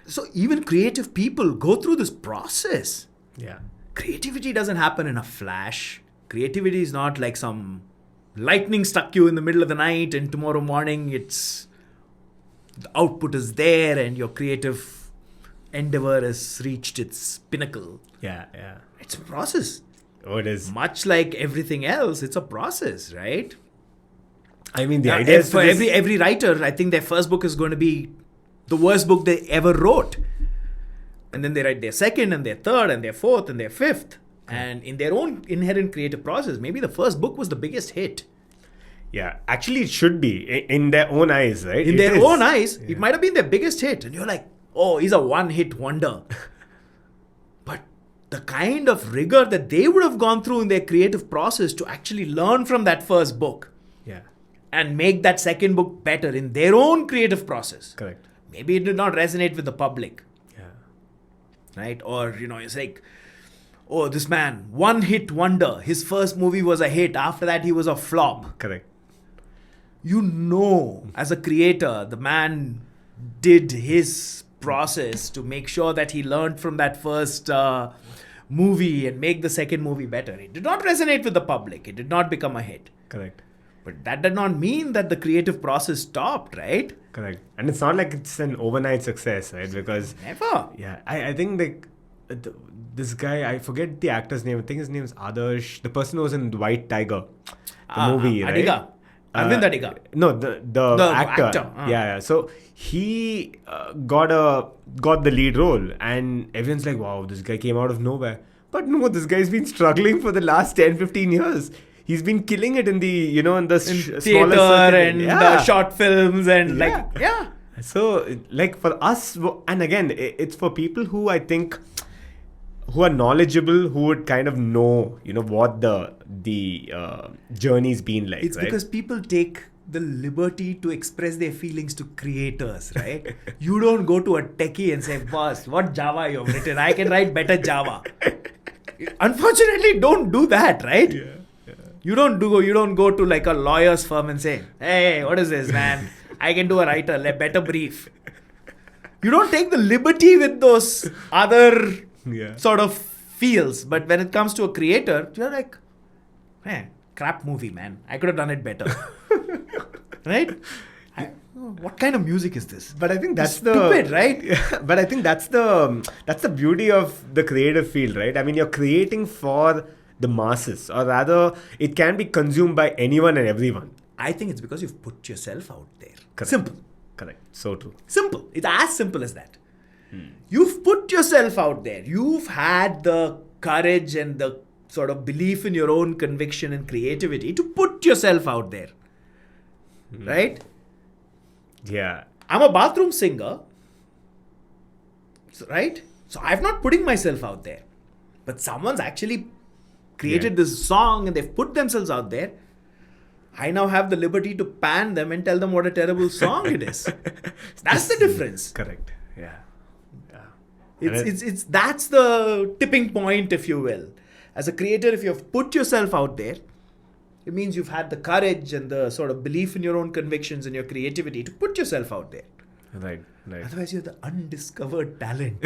So even creative people go through this process. Yeah. Creativity doesn't happen in a flash. Creativity is not like some lightning struck you in the middle of the night and tomorrow morning the output is there and your creative endeavor has reached its pinnacle. Yeah. It's a process. Oh, it is. Much like everything else, it's a process, right? I mean, the idea is for every writer, I think their first book is going to be the worst book they ever wrote. And then they write their second and their third and their fourth and their fifth. And in their own inherent creative process, maybe the first book was the biggest hit. Yeah, actually it should be in their own eyes, right? In their own eyes, it might have been their biggest hit. And you're like, oh, he's a one-hit wonder. But the kind of rigor that they would have gone through in their creative process to actually learn from that first book. Yeah. And make that second book better in their own creative process. Correct. Maybe it did not resonate with the public. Yeah. Right? Or, it's like, oh, this man, one-hit wonder. His first movie was a hit. After that, he was a flop. Correct. As a creator, the man did his process to make sure that he learned from that first movie and make the second movie better. It did not resonate with the public. It did not become a hit. Correct. But that did not mean that the creative process stopped, right? Correct. And it's not like it's an overnight success, right? Because... Never. Yeah. I think this guy, I forget the actor's name. I think his name is Adarsh. The person who was in White Tiger. The movie, right? Adiga. Arvind Adiga. No, the actor. Yeah. So he got the lead role and everyone's like, wow, this guy came out of nowhere. But no, this guy's been struggling for the last 10-15 years. He's been killing it in the, theater and the short films and So like for us, and again, it's for people who I think who are knowledgeable, who would kind of know, what the journey's been like. It's right? because people take the liberty to express their feelings to creators, right? You don't go to a techie and say, boss, what Java you've written? I can write better Java. Unfortunately, don't do that, right? Yeah. You don't go to like a lawyer's firm and say, hey, what is this, man? I can do a better brief. You don't take the liberty with those other sort of fields. But when it comes to a creator, you're like, man, crap movie, man. I could have done it better. Right? What kind of music is this? But I think that's stupid, right? But I think that's the beauty of the creative field, right? I mean, you're creating for the masses, or rather, it can be consumed by anyone and everyone. I think it's because you've put yourself out there. Correct. Simple. Correct. So true. Simple. It's as simple as that. You've put yourself out there. You've had the courage and the sort of belief in your own conviction and creativity to put yourself out there. Right? Yeah. I'm a bathroom singer. Right? So I'm not putting myself out there. But someone's actually created this song and they've put themselves out there. I now have the liberty to pan them and tell them what a terrible song it is. That's the difference. Correct. Yeah. It's that's the tipping point, if you will. As a creator, if you've put yourself out there, it means you've had the courage and the sort of belief in your own convictions and your creativity to put yourself out there. Right. Otherwise, you're the undiscovered talent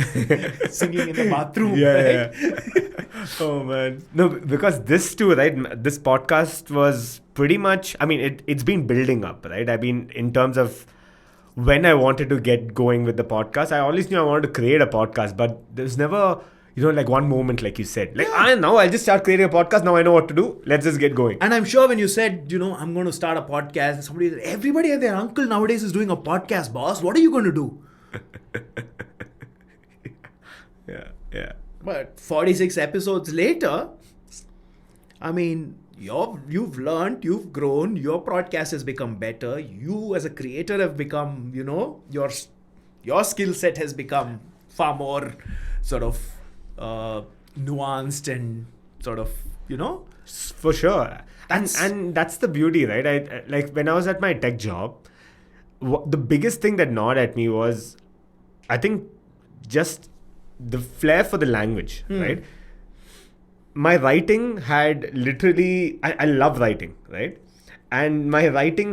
singing in the bathroom. Yeah. Right? Oh man. No, because this too, right? This podcast was pretty much, I mean, it's been building up, right? I mean, in terms of when I wanted to get going with the podcast, I always knew I wanted to create a podcast, but there's never, like one moment, like you said, like, I'll just start creating a podcast. Now I know what to do. Let's just get going. And I'm sure when you said, I'm going to start a podcast, everybody and their uncle nowadays is doing a podcast, boss. What are you going to do? Yeah. But 46 episodes later, I mean, you've learned, you've grown, your podcast has become better. You as a creator have become, your skill set has become far more sort of nuanced and sort of, For sure. And that's the beauty, right? I like when I was at my tech job, the biggest thing that gnawed at me was, I think, just the flair for the language, right? My writing had literally, I love writing, right? And my writing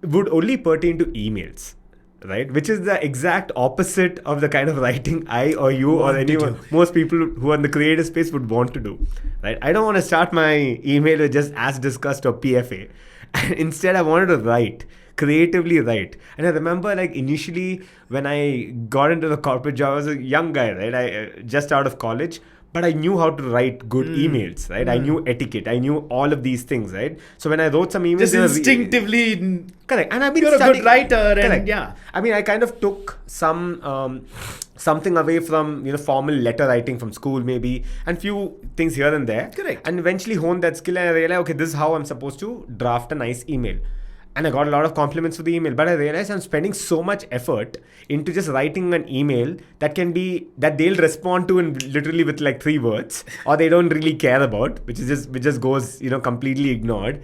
would only pertain to emails, right? Which is the exact opposite of the kind of writing I or you or anyone, most people who are in the creative space would want to do, right? I don't want to start my email with just as discussed or PFA. And instead, I wanted to creatively write. And I remember, like, initially when I got into the corporate job, I was a young guy, right? I just out of college, but I knew how to write good emails, right? I knew etiquette. I knew all of these things, right? So when I wrote some emails, just instinctively, correct. And I've been you're a good writer, correct. And I mean, I kind of took something away from formal letter writing from school, maybe, and few things here and there. Correct. And eventually honed that skill, and I realized, okay, this is how I'm supposed to draft a nice email. And I got a lot of compliments for the email, but I realized I'm spending so much effort into just writing an email that they'll respond to in literally with like 3 words, or they don't really care about, which just goes completely ignored.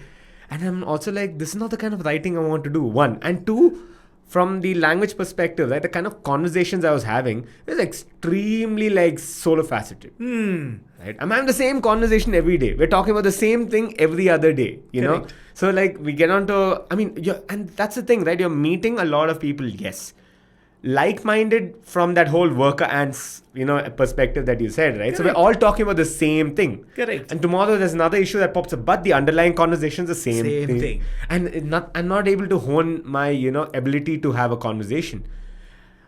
And I'm also like, this is not the kind of writing I want to do. 1 and 2, from the language perspective, right, the kind of conversations I was having was extremely like solo faceted. Right? I'm having the same conversation every day. We're talking about the same thing every other day, know. So like we get on to, and that's the thing, right? You're meeting a lot of people, yes, like-minded from that whole worker ants, perspective that you said, right? Correct. So we're all talking about the same thing. Correct. And tomorrow there's another issue that pops up, but the underlying conversation is the same thing. And I'm not able to hone my, ability to have a conversation.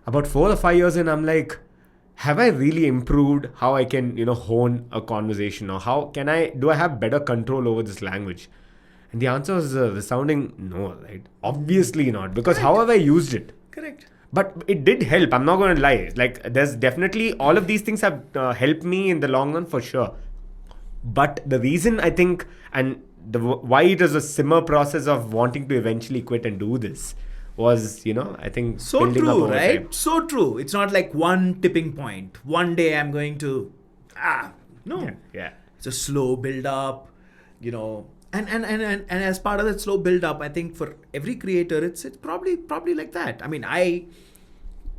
About 4 or 5 years in, I'm like, have I really improved how I can, hone a conversation, or do I have better control over this language? And the answer is resounding no, right? Obviously not, because Correct. how have I used it? Correct. But it did help. I'm not going to lie. Like, there's definitely, all of these things have helped me in the long run for sure. But the reason I think, and why it was a simmer process of wanting to eventually quit and do this was, I think, so building true, up over right? time. So true. It's not like one tipping point. One day I'm going to, no. Yeah. It's a slow build up, And as part of that slow build up, I think for every creator, it's probably like that. I mean, I've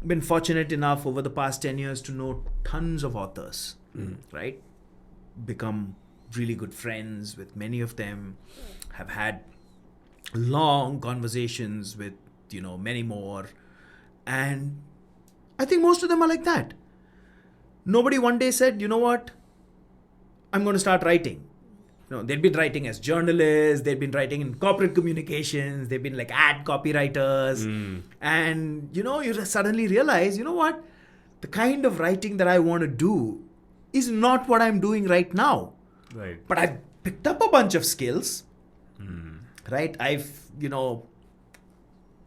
been fortunate enough over the past 10 years to know tons of authors, right? Become really good friends with many of them, have had long conversations with, many more. And I think most of them are like that. Nobody one day said, you know what, I'm going to start writing. They'd been writing as journalists, they'd been writing in corporate communications, they've been like ad copywriters. And, you suddenly realize, you know what? The kind of writing that I want to do is not what I'm doing right now. Right. But I've picked up a bunch of skills, right? I've,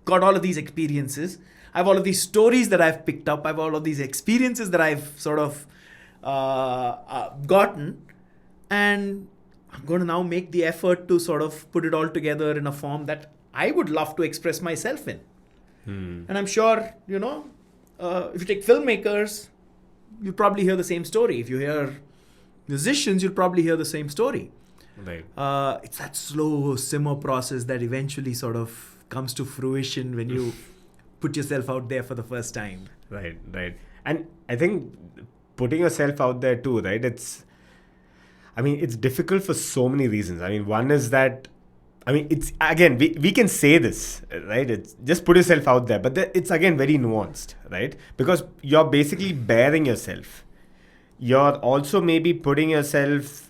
got all of these experiences. I have all of these stories that I've picked up. I have all of these experiences that I've sort of gotten. And I'm going to now make the effort to sort of put it all together in a form that I would love to express myself in. And I'm sure, if you take filmmakers, you'll probably hear the same story. If you hear musicians, you'll probably hear the same story. Right. It's that slow simmer process that eventually sort of comes to fruition when you put yourself out there for the first time. Right. And I think putting yourself out there too, right? It's difficult for so many reasons. I mean, one is that, it's, again, we can say this, right? It's just put yourself out there, but it's again very nuanced, right? Because you're basically bearing yourself. You're also maybe putting yourself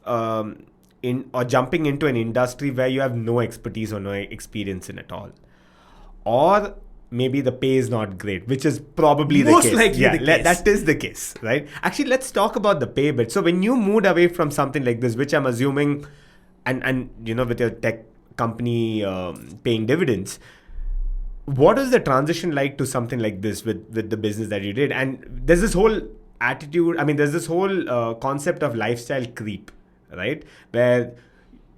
in or jumping into an industry where you have no expertise or no experience in at all. Or maybe the pay is not great, which is probably the case. Most likely the case. That is the case, right? Actually, let's talk about the pay bit. So when you moved away from something like this, which I'm assuming, and with your tech company paying dividends, what is the transition like to something like this with the business that you did? And there's this whole attitude, there's this whole concept of lifestyle creep, right? Where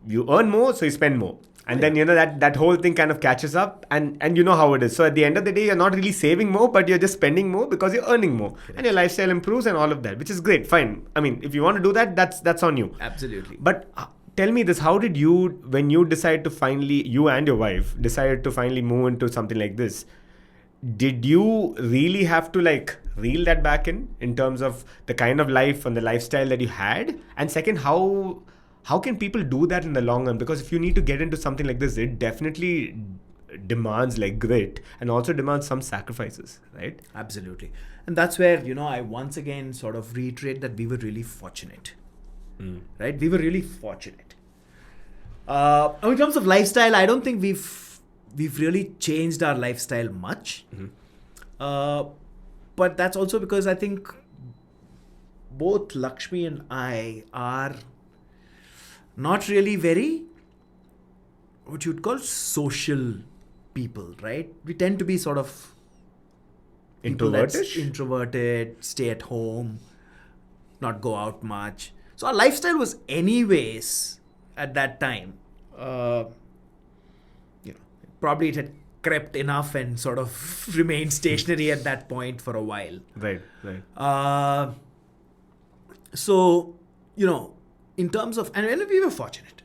you earn more, so you spend more. And then, that whole thing kind of catches up, and you know how it is. So at the end of the day, you're not really saving more, but you're just spending more because you're earning more. Correct. And your lifestyle improves and all of that, which is great, fine. If you want to do that, that's on you. Absolutely. But tell me this, how did you, when you decided to finally, you and your wife decided to finally move into something like this, did you really have to reel that back in terms of the kind of life and the lifestyle that you had? And second, how can people do that in the long run? Because if you need to get into something like this, it definitely demands grit and also demands some sacrifices, right? Absolutely. And that's where, I once again sort of reiterate that we were really fortunate, right? We were really fortunate. In terms of lifestyle, I don't think we've really changed our lifestyle much. But that's also because I think both Lakshmi and I are not really very, what you'd call social people, right? We tend to be sort of introverted, stay at home, not go out much. So our lifestyle was anyways at that time, probably it had crept enough and sort of remained stationary at that point for a while. Right. So, in terms of, and we were fortunate.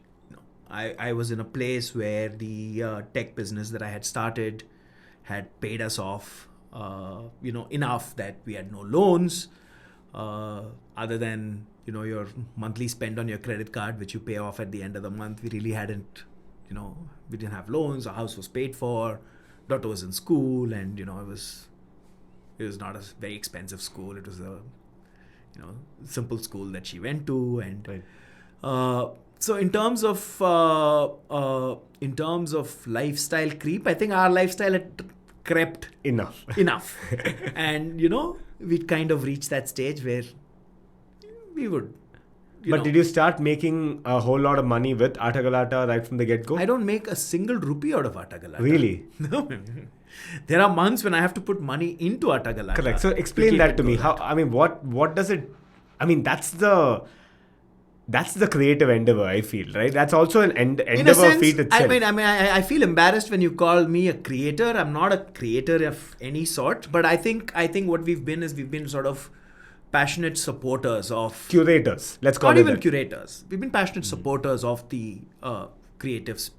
I was in a place where the tech business that I had started had paid us off, enough that we had no loans, other than, your monthly spend on your credit card, which you pay off at the end of the month. We really hadn't, we didn't have loans. Our house was paid for. Daughter was in school, and, it was not a very expensive school. It was a, simple school that she went to, and right. So in terms of lifestyle creep, I think our lifestyle had crept enough, and we'd kind of reached that stage where we would. But did you start making a whole lot of money with Atta Galatta right from the get-go? I don't make a single rupee out of Atta Galatta. Really? No. There are months when I have to put money into Atta Galatta. Correct. So explain that to me. How? What does it? That's the creative endeavor, I feel, right? That's also an endeavor feat itself. I feel embarrassed when you call me a creator. I'm not a creator of any sort, but I think what we've been sort of passionate supporters of curators. Let's call it not even that. Curators. We've been passionate supporters of the creative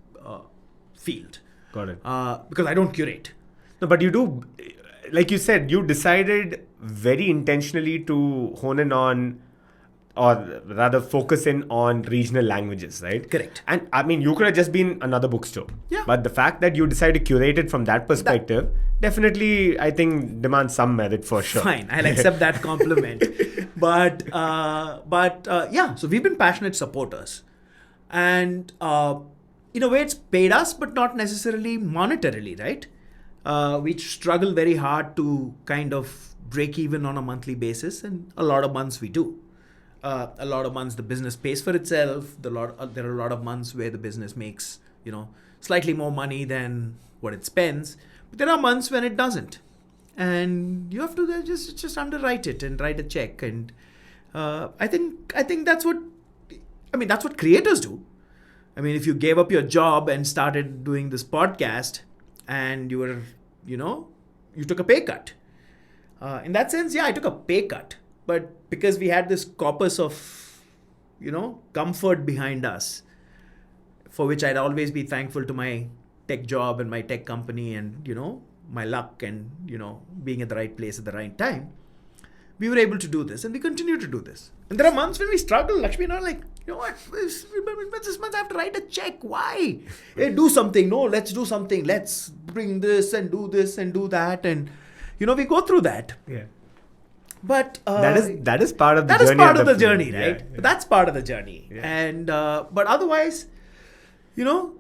field. Got it. Because I don't curate. No, but you do. Like you said, you decided very intentionally to hone in on, or rather focus in on regional languages, right? Correct. And you could have just been another bookstore. Yeah. But the fact that you decided to curate it from that perspective definitely, I think, demands some merit for sure. Fine, I'll accept that compliment. But so we've been passionate supporters. And in a way it's paid us, but not necessarily monetarily, right? We struggle very hard to kind of break even on a monthly basis, and a lot of months we do. A lot of months the business pays for itself. There are a lot of months where the business makes, slightly more money than what it spends. But there are months when it doesn't. And you have to just underwrite it and write a check. And I think that's what creators do. If you gave up your job and started doing this podcast and you were, you took a pay cut. In that sense, I took a pay cut. But because we had this corpus of, comfort behind us, for which I'd always be thankful to my tech job and my tech company and, my luck and, being at the right place at the right time, we were able to do this, and we continue to do this. And there are months when we struggle, Lakshmi, like, what? This month I have to write a check. Why? Hey, do something. No, let's do something. Let's bring this and do that. And, we go through that. Yeah. But that is part of the journey. That is part of the film. journey, right? Yeah. But that's part of the journey. Yeah. And but otherwise, you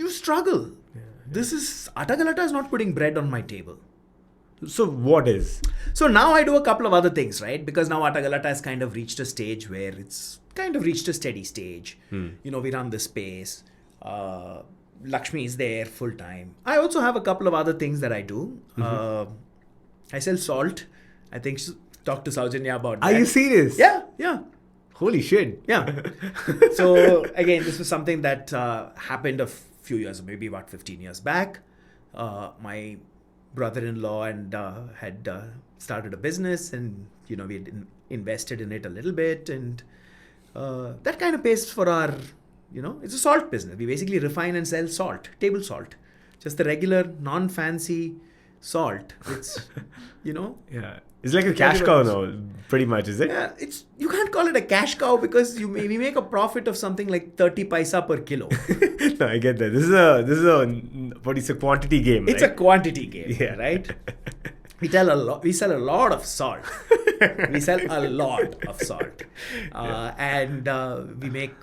struggle. Yeah. This is Atta Galatta is not putting bread on my table. So what is? So now I do a couple of other things, right? Because now Atta Galatta has kind of reached a stage where it's kind of reached a steady stage. We run the space. Lakshmi is there full time. I also have a couple of other things that I do. I sell salt. I think talk to Saujanya about that. Are you serious? Yeah. Holy shit. Yeah. So again, this was something that happened a few years, maybe about 15 years back. My brother-in-law and had started a business, and we had invested in it a little bit, and that kind of pays for our, it's a salt business. We basically refine and sell salt, table salt, just the regular non-fancy salt. It's Yeah, it's like a cash cow now, pretty much, is it? Yeah, you can't call it a cash cow because we make a profit of something like 30 paisa per kilo. No, I get that. This is a quantity game. It's right? a quantity game, right? We sell a lot of salt. And we make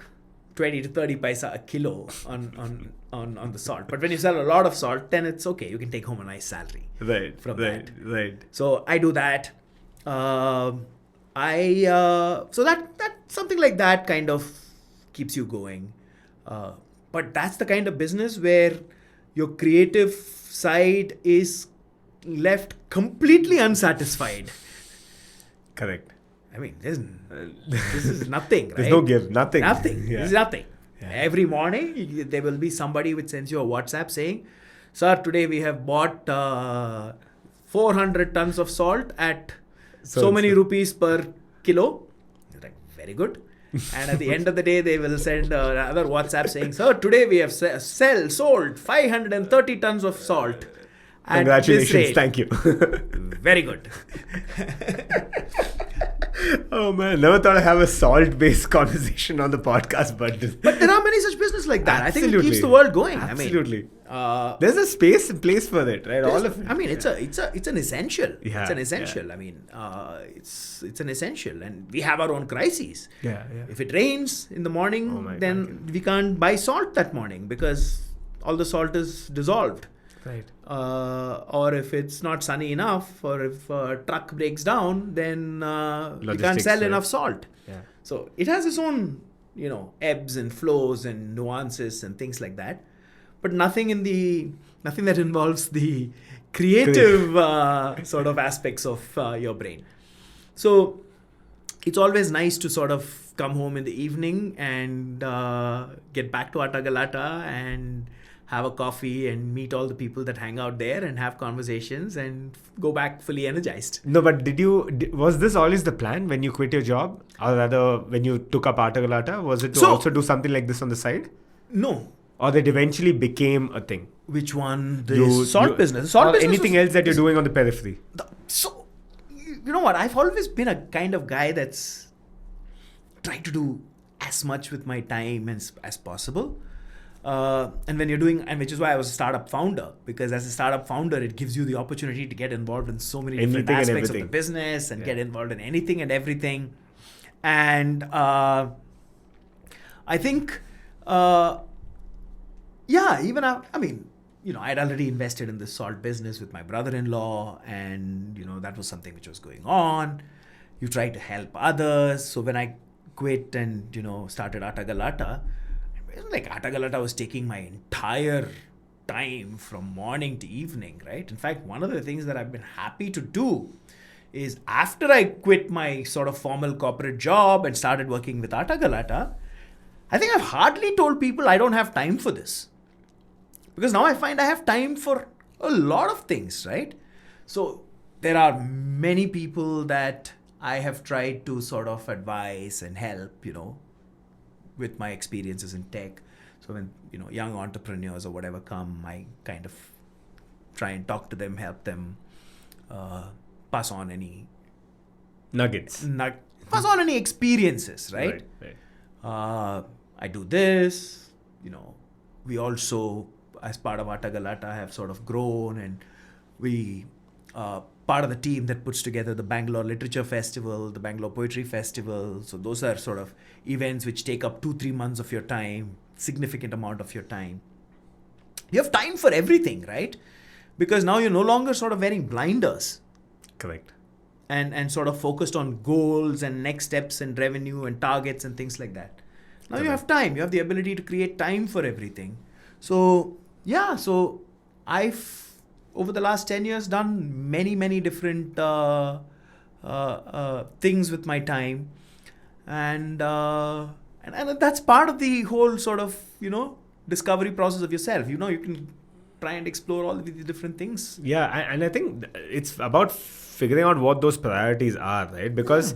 20 to 30 paisa a kilo on the salt. But when you sell a lot of salt, then it's okay. You can take home a nice salary from that. Right. So I do that. So that something like that kind of keeps you going. But that's the kind of business where your creative side is left completely unsatisfied. Correct. I mean, this is nothing, right? There's no give, nothing. Nothing. Yeah. There's nothing. Yeah. Every morning, there will be somebody which sends you a WhatsApp saying, "Sir, today we have bought 400 tons of salt at so many rupees per kilo." You're like, very good. And at the end of the day, they will send another WhatsApp saying, "Sir, today we have sold 530 tons of salt." Congratulations, thank you. Very good. Oh man, never thought I'd have a salt-based conversation on the podcast, but there are many such businesses like that. Absolutely. I think it keeps the world going. Absolutely. I mean, there's a space and place for it, right? It's an essential. Yeah, It's an essential. yeah. I mean, it's an essential, and we have our own crises. Yeah. If it rains in the morning, Oh my then we can't buy salt that morning because all the salt is dissolved. Right. Or if it's not sunny enough, or if a truck breaks down, then we can't Logistics, sell right? enough salt. Yeah. So it has its own, ebbs and flows and nuances and things like that. But nothing that involves the creative sort of aspects of your brain. So it's always nice to sort of come home in the evening and get back to Atta Galatta and have a coffee and meet all the people that hang out there and have conversations and go back fully energized. No, but was this always the plan when you quit your job? Or rather, when you took up Atta Galatta? Was it to also do something like this on the side? No. Or that eventually became a thing? Which one? The salt business. The salt or business anything else that you're doing on the periphery? So, you know what? I've always been a kind of guy that's tried to do as much with my time as possible. And when you're doing, and which is why I was a startup founder, because as a startup founder, it gives you the opportunity to get involved in so many different aspects of the business and get involved in anything and everything. And I think, I'd already invested in this salt business with my brother-in-law, and that was something which was going on. You try to help others. So when I quit and started Atta Galatta, Atta Galatta was taking my entire time from morning to evening, right? In fact, one of the things that I've been happy to do is after I quit my sort of formal corporate job and started working with Atta Galatta, I think I've hardly told people I don't have time for this. Because now I find I have time for a lot of things, right? So there are many people that I have tried to sort of advise and help, with my experiences in tech. So when, young entrepreneurs or whatever come, I kind of try and talk to them, help them, pass on any Nuggets. pass on any experiences, right? I do this, we also, as part of Atta Galatta, have sort of grown, and we part of the team that puts together the Bangalore Literature Festival, the Bangalore Poetry Festival. So those are sort of events which take up 2-3 months of your time, significant amount of your time. You have time for everything, right? Because now you're no longer sort of wearing blinders. Correct. And sort of focused on goals and next steps and revenue and targets and things like that. Now you have time. You have the ability to create time for everything. So, so I've, over the last 10 years, done many, many different things with my time. And that's part of the whole sort of, discovery process of yourself. You can try and explore all of these different things. Yeah, and I think it's about figuring out what those priorities are, right? Because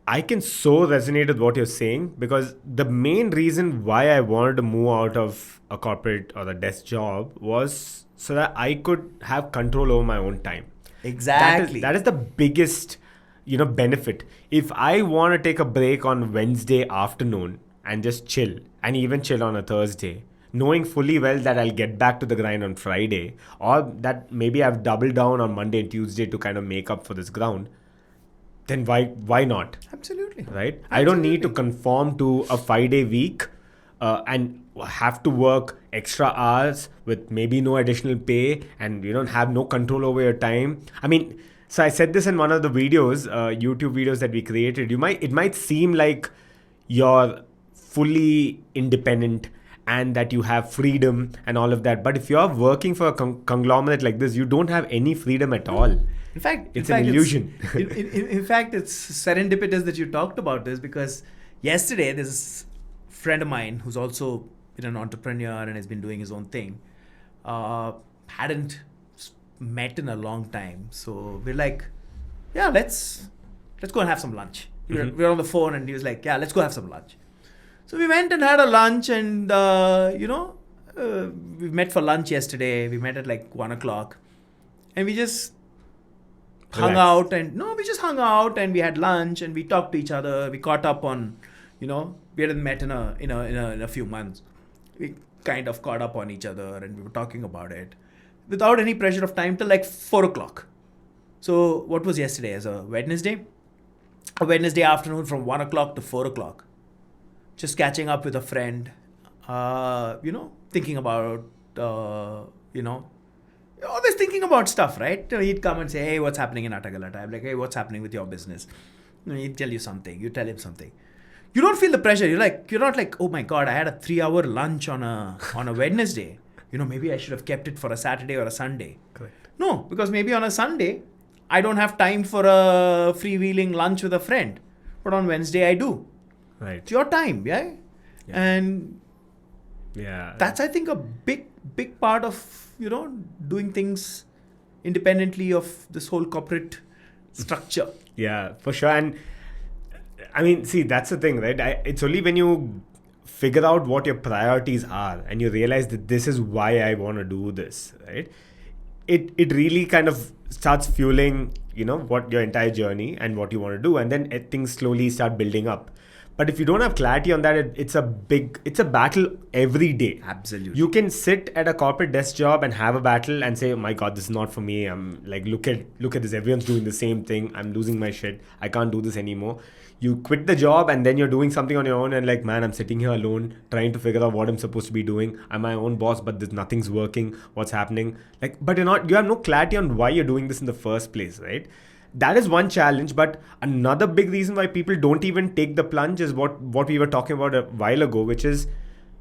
I can so resonate with what you're saying, because the main reason why I wanted to move out of a corporate or a desk job was so that I could have control over my own time. Exactly. That is the biggest, benefit. If I want to take a break on Wednesday afternoon and just chill, and even chill on a Thursday, knowing fully well that I'll get back to the grind on Friday, or that maybe I've doubled down on Monday and Tuesday to kind of make up for this ground, then why not? Absolutely. Right? I don't need to conform to a 5-day week and have to work extra hours with maybe no additional pay, and you don't have no control over your time. I mean, so I said this in one of the videos, YouTube videos that we created. It might seem like you're fully independent and that you have freedom and all of that, but if you're working for a conglomerate like this, you don't have any freedom at all. In fact, it's an illusion. In fact, it's serendipitous that you talked about this, because yesterday this friend of mine who's also been an entrepreneur and has been doing his own thing, hadn't met in a long time. So we're like, let's go and have some lunch. We're on the phone, and he was like, let's go have some lunch. So we went and had a lunch, and we met for lunch yesterday. We met at like 1:00, and we just hung out, and we had lunch, and we talked to each other. We caught up on, we hadn't met in a few months. We kind of caught up on each other, and we were talking about it without any pressure of time till like 4:00. So what was yesterday? As a Wednesday afternoon from 1:00 to 4:00. Just catching up with a friend, thinking about, always thinking about stuff, right? He'd come and say, hey, what's happening in Atta Galatta? I'm like, hey, what's happening with your business? He'd tell you something. You tell him something. You don't feel the pressure. You're not like, oh my God, I had a 3-hour lunch on a Wednesday. Maybe I should have kept it for a Saturday or a Sunday. Correct. No, because maybe on a Sunday, I don't have time for a freewheeling lunch with a friend. But on Wednesday, I do. Right. It's your time, yeah? And that's, I think, a big part of, doing things independently of this whole corporate structure. Yeah, for sure. And I mean, see, that's the thing, right? It's only when you figure out what your priorities are and you realize that this is why I want to do this, right? It really kind of starts fueling, what your entire journey and what you want to do. And then things slowly start building up. But if you don't have clarity on that, it's a battle every day. Absolutely. You can sit at a corporate desk job and have a battle and say, oh my God, this is not for me. I'm like, look at this. Everyone's doing the same thing. I'm losing my shit. I can't do this anymore. You quit the job and then you're doing something on your own and like, man, I'm sitting here alone trying to figure out what I'm supposed to be doing. I'm my own boss, but nothing's working. What's happening? But you have no clarity on why you're doing this in the first place, right? That is one challenge, but another big reason why people don't even take the plunge is what we were talking about a while ago, which is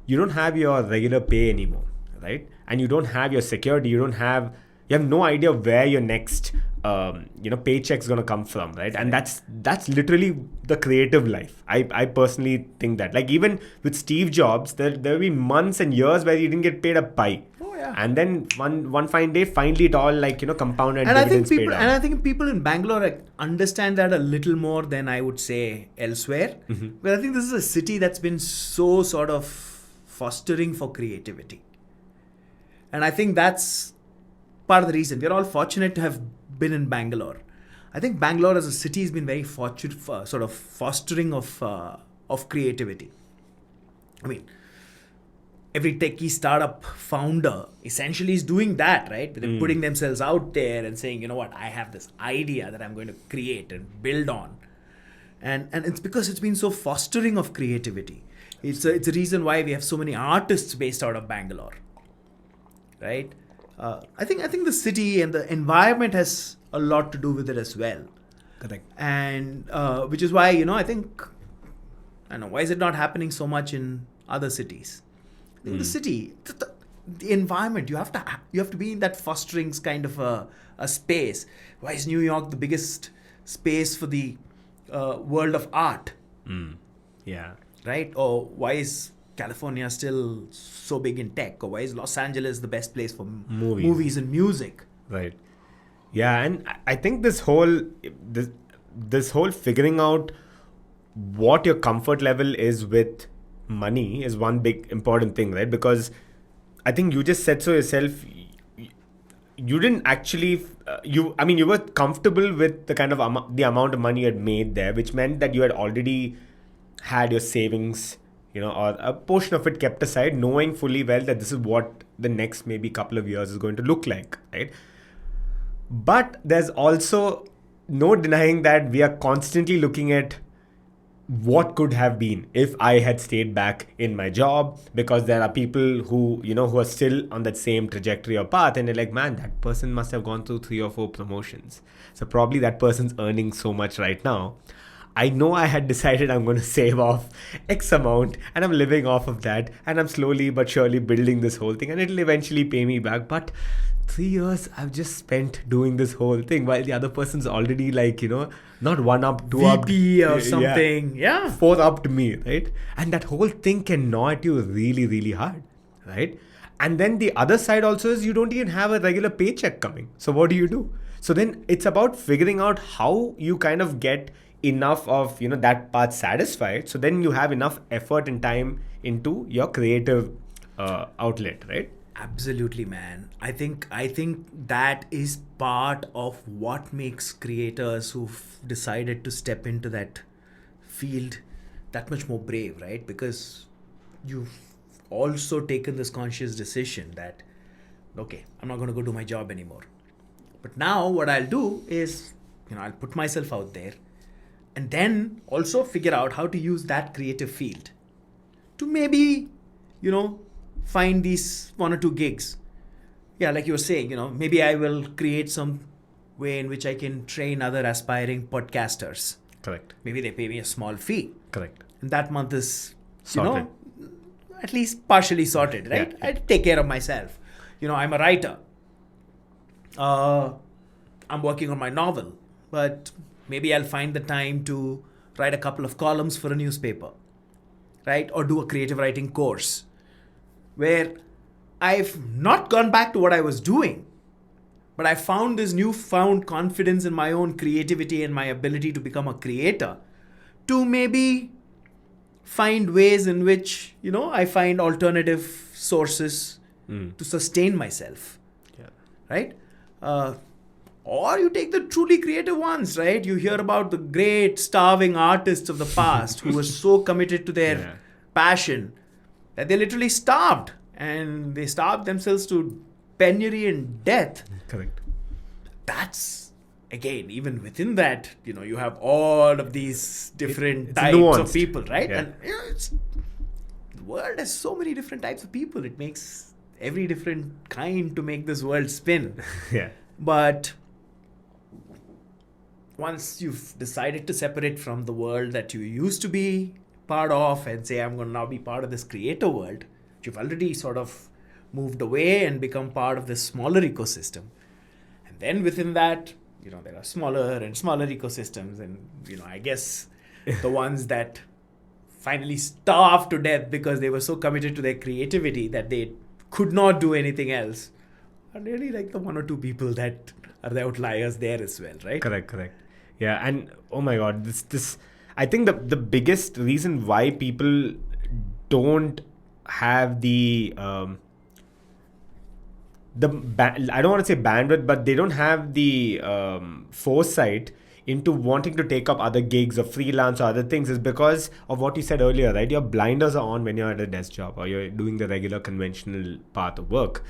you don't have your regular pay anymore, right? And you don't have your security. You have no idea where your next paycheck's gonna come from, right? And that's literally the creative life. I personally think that, like, even with Steve Jobs, there'll be months and years where he didn't get paid a pie. And then one fine day, finally it all compounded and dividends paid out. And I think people in Bangalore understand that a little more than I would say elsewhere. But I think this is a city that's been so sort of fostering for creativity. And I think that's part of the reason. We're all fortunate to have been in Bangalore. I think Bangalore as a city has been very fortunate for sort of fostering of creativity. I mean, every techie startup founder essentially is doing that, right? They're putting themselves out there and saying, you know what, I have this idea that I'm going to create and build on. And it's because it's been so fostering of creativity. It's a reason why we have so many artists based out of Bangalore, right? I think the city and the environment has a lot to do with it as well. Correct. And which is why, I think, I don't know, why is it not happening so much in other cities? In the city, the environment, you have to be in that fostering kind of a space. Why is New York the biggest space for the world of art? Yeah. Right? Or why is California still so big in tech? Or why is Los Angeles the best place for movies and music? Right. Yeah, and I think this whole figuring out what your comfort level is with money is one big important thing, right? Because I think you just said so yourself. You didn't actually you were comfortable with the kind of the amount of money you had made there, which meant that you had already had your savings, or a portion of it kept aside, knowing fully well that this is what the next maybe couple of years is going to look like, right? But there's also no denying that we are constantly looking at what could have been if I had stayed back in my job, because there are people who, who are still on that same trajectory or path, and they're like, man, that person must have gone through 3 or 4 promotions. So probably that person's earning so much right now. I know I had decided I'm going to save off X amount and I'm living off of that, and I'm slowly but surely building this whole thing, and it'll eventually pay me back. But 3 years I've just spent doing this whole thing while the other person's already not 1 up, 2 up. VP or something. Yeah. 4 up to me, right? And that whole thing can gnaw at you really, really hard, right? And then the other side also is you don't even have a regular paycheck coming. So what do? So then it's about figuring out how you kind of get enough of, that part satisfied. So then you have enough effort and time into your creative outlet, right? Absolutely, man. I think that is part of what makes creators who've decided to step into that field that much more brave, right? Because you've also taken this conscious decision that, okay, I'm not going to go do my job anymore. But now what I'll do is, I'll put myself out there and then also figure out how to use that creative field to maybe, find these 1 or 2 gigs. Yeah, like you were saying, maybe I will create some way in which I can train other aspiring podcasters. Correct. Maybe they pay me a small fee. Correct. And that month is, Sorted. at least partially sorted, right? Yeah. I take care of myself. I'm a writer. I'm working on my novel, but maybe I'll find the time to write a couple of columns for a newspaper, right? Or do a creative writing course where I've not gone back to what I was doing, but I found this newfound confidence in my own creativity and my ability to become a creator, to maybe find ways in which, I find alternative sources to sustain myself. Yeah. Right? Or you take the truly creative ones, right? You hear about the great starving artists of the past who were so committed to their passion that they literally starved, and they starved themselves to penury and death. Correct. That's, again, even within that, you have all of these different types nuanced of people, right? Yeah. And the world has so many different types of people. It makes every different kind to make this world spin. Yeah. But once you've decided to separate from the world that you used to be part of and say, I'm going to now be part of this creator world, you've already sort of moved away and become part of this smaller ecosystem. And then within that, there are smaller and smaller ecosystems. And, I guess the ones that finally starved to death because they were so committed to their creativity that they could not do anything else are really like the 1 or 2 people that are the outliers there as well, right? Correct. Yeah, and oh my God, this I think the biggest reason why people don't have the I don't want to say bandwidth, but they don't have the foresight into wanting to take up other gigs or freelance or other things is because of what you said earlier, right? Your blinders are on when you're at a desk job or you're doing the regular conventional path of work.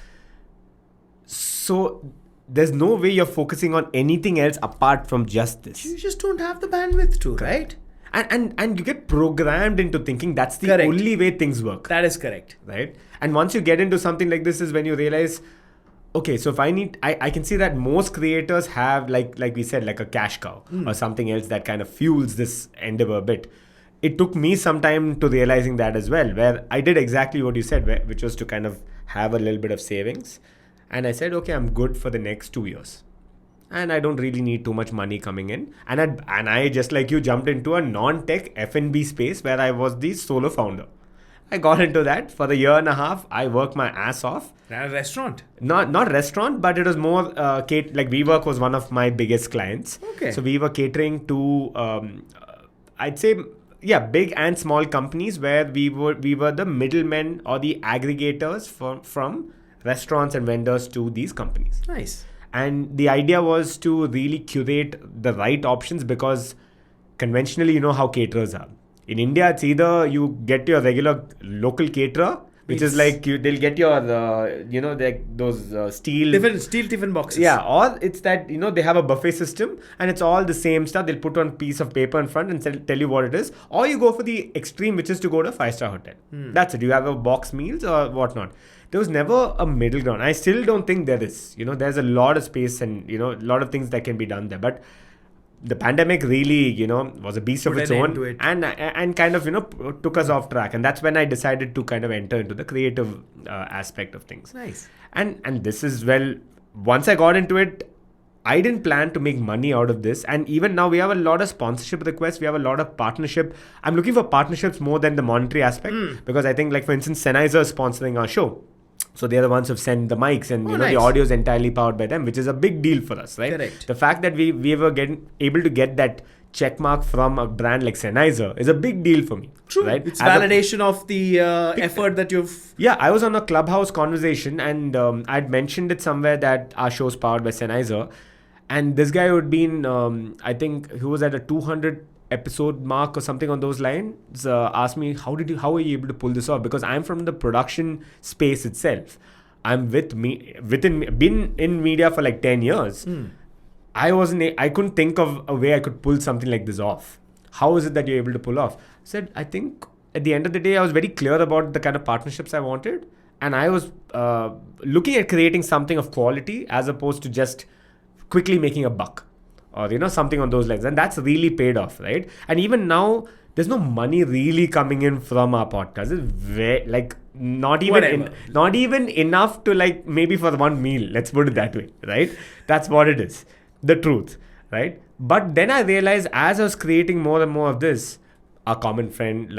So there's no way you're focusing on anything else apart from just this. You just don't have the bandwidth to, right? And you get programmed into thinking that's the Correct. only way things work. That is correct. Right? And once you get into something like this is when you realize, okay, so if I can see that most creators have like we said, like a cash cow or something else that kind of fuels this endeavor a bit. It took me some time to realizing that as well, where I did exactly what you said, which was to kind of have a little bit of savings. And I said, okay, I'm good for the next 2 years. And I don't really need too much money coming in. And I just like you, jumped into a non-tech F&B space where I was the solo founder. I got into that for the year and a half. I worked my ass off. A restaurant? Not restaurant, but it was more like WeWork was one of my biggest clients. Okay. So we were catering to, I'd say, big and small companies where we were the middlemen or the aggregators from restaurants and vendors to these companies. Nice. And the idea was to really curate the right options because conventionally, you know how caterers are. In India, it's either you get your regular local caterer, which is like they'll get your, those steel tiffin boxes. Yeah, or it's that, they have a buffet system and it's all the same stuff. They'll put on a piece of paper in front and tell you what it is. Or you go for the extreme, which is to go to a 5-star hotel. That's it. You have a box meals or whatnot. There was never a middle ground. I still don't think there is. There's a lot of space and, a lot of things that can be done there. But the pandemic really, was a beast of its own and kind of, took us off track. And that's when I decided to kind of enter into the creative aspect of things. Nice. And this is, once I got into it, I didn't plan to make money out of this. And even now we have a lot of sponsorship requests. We have a lot of partnership. I'm looking for partnerships more than the monetary aspect because I think, like, for instance, Sennheiser is sponsoring our show. So they're the ones who've sent the mics and the audio is entirely powered by them, which is a big deal for us, right? Correct. The fact that we were able to get that check mark from a brand like Sennheiser is a big deal for me. True. Right? It's validation of the effort that you've... Yeah, I was on a Clubhouse conversation and I'd mentioned it somewhere that our show's powered by Sennheiser. And this guy who had been, I think he was at a 200 episode mark or something on those lines, asked me, how are you able to pull this off? Because I'm from the production space itself. I'm been in media for like 10 years. I couldn't think of a way I could pull something like this off. How is it that you're able to pull off? I said, I think at the end of the day, I was very clear about the kind of partnerships I wanted. And I was looking at creating something of quality as opposed to just quickly making a buck. Or, something on those lines. And that's really paid off, right? And even now, there's no money really coming in from our podcast. It's not even enough to like maybe for one meal. Let's put it that way, right? That's what it is. The truth, right? But then I realized as I was creating more and more of this, our common friend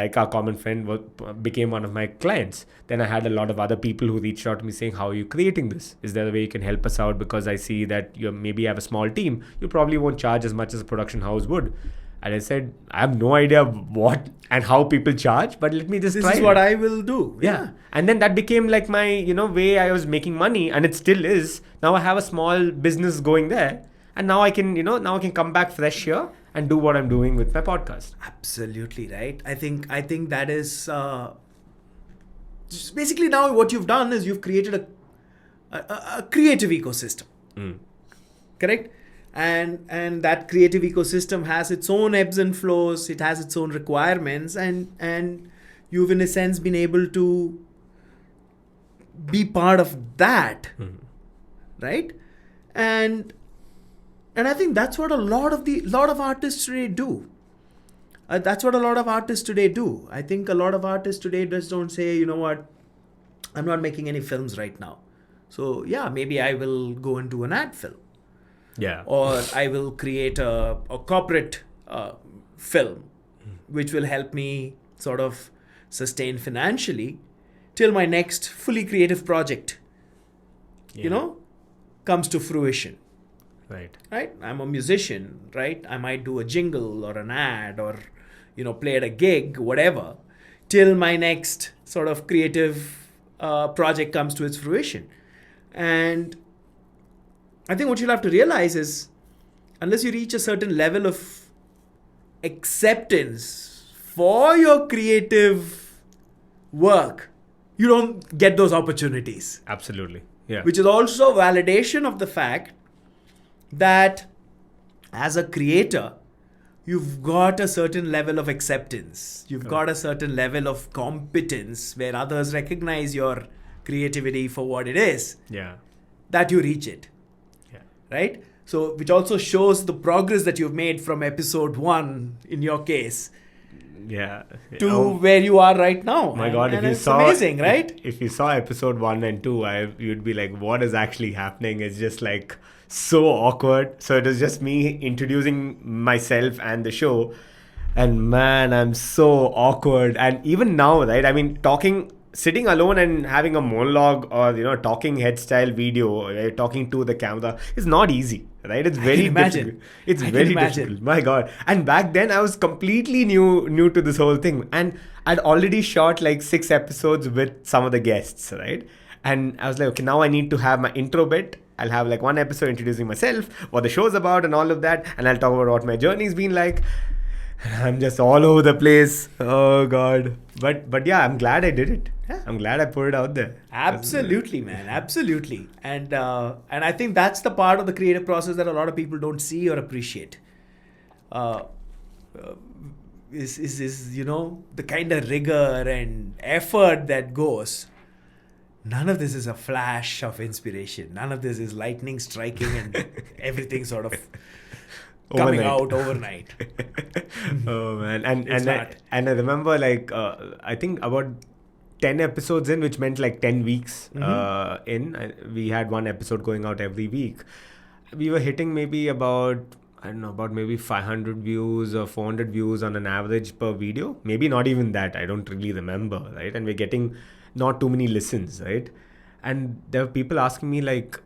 became one of my clients. Then I had a lot of other people who reached out to me saying, how are you creating this? Is there a way you can help us out? Because I see that you maybe have a small team. You probably won't charge as much as a production house would. And I said, I have no idea what and how people charge, but let me just try. This is what I will do. Yeah. And then that became like my, way I was making money, and it still is. Now I have a small business going there. And now I can, come back fresh here and do what I'm doing with my podcast. Absolutely right. I think that is basically now what you've done is you've created a creative ecosystem. Correct? And that creative ecosystem has its own ebbs and flows. It has its own requirements, and you've in a sense been able to be part of that, right? And I think that's what a lot of artists today do. That's what a lot of artists today do. I think a lot of artists today just don't say, you know what, I'm not making any films right now. So yeah, maybe I will go and do an ad film. Yeah. Or I will create a corporate film, which will help me sort of sustain financially till my next fully creative project, comes to fruition. Right? I'm a musician, right? I might do a jingle or an ad or, play at a gig, whatever, till my next sort of creative project comes to its fruition. And I think what you'll have to realize is, unless you reach a certain level of acceptance for your creative work, you don't get those opportunities. Absolutely. Yeah. Which is also validation of the fact that as a creator, you've got a certain level of acceptance. You've got a certain level of competence where others recognize your creativity for what it is. Yeah. That you reach it. Yeah. Right? So, which also shows the progress that you've made from episode 1, in your case, Yeah. to where you are right now. My God, if you it's saw, amazing, right? If you saw episode 1 and 2, you'd be like, what is actually happening? It's just like so awkward. So it was just me introducing myself and the show. And man, I'm so awkward. And even now, right? I mean, sitting alone and having a monologue or, talking head style video, talking to the camera is not easy, right? It's very difficult. It's very difficult. My God. And back then I was completely new to this whole thing. And I'd already shot like 6 episodes with some of the guests, right? And I was like, okay, now I need to have my intro bit. I'll have like 1 episode introducing myself, what the show's about and all of that. And I'll talk about what my journey's been like. I'm just all over the place. Oh God. But yeah, I'm glad I did it. Yeah. I'm glad I put it out there. Absolutely, man. Absolutely. And I think that's the part of the creative process that a lot of people don't see or appreciate. Is the kind of rigor and effort that goes. None of this is a flash of inspiration. None of this is lightning striking and everything sort of coming out overnight. Oh man. And I remember I think about 10 episodes in, which meant like 10 weeks we had 1 episode going out every week. We were hitting maybe about maybe 500 views or 400 views on an average per video. Maybe not even that. I don't really remember, right? And we're getting not too many listens, right? And there were people asking me like,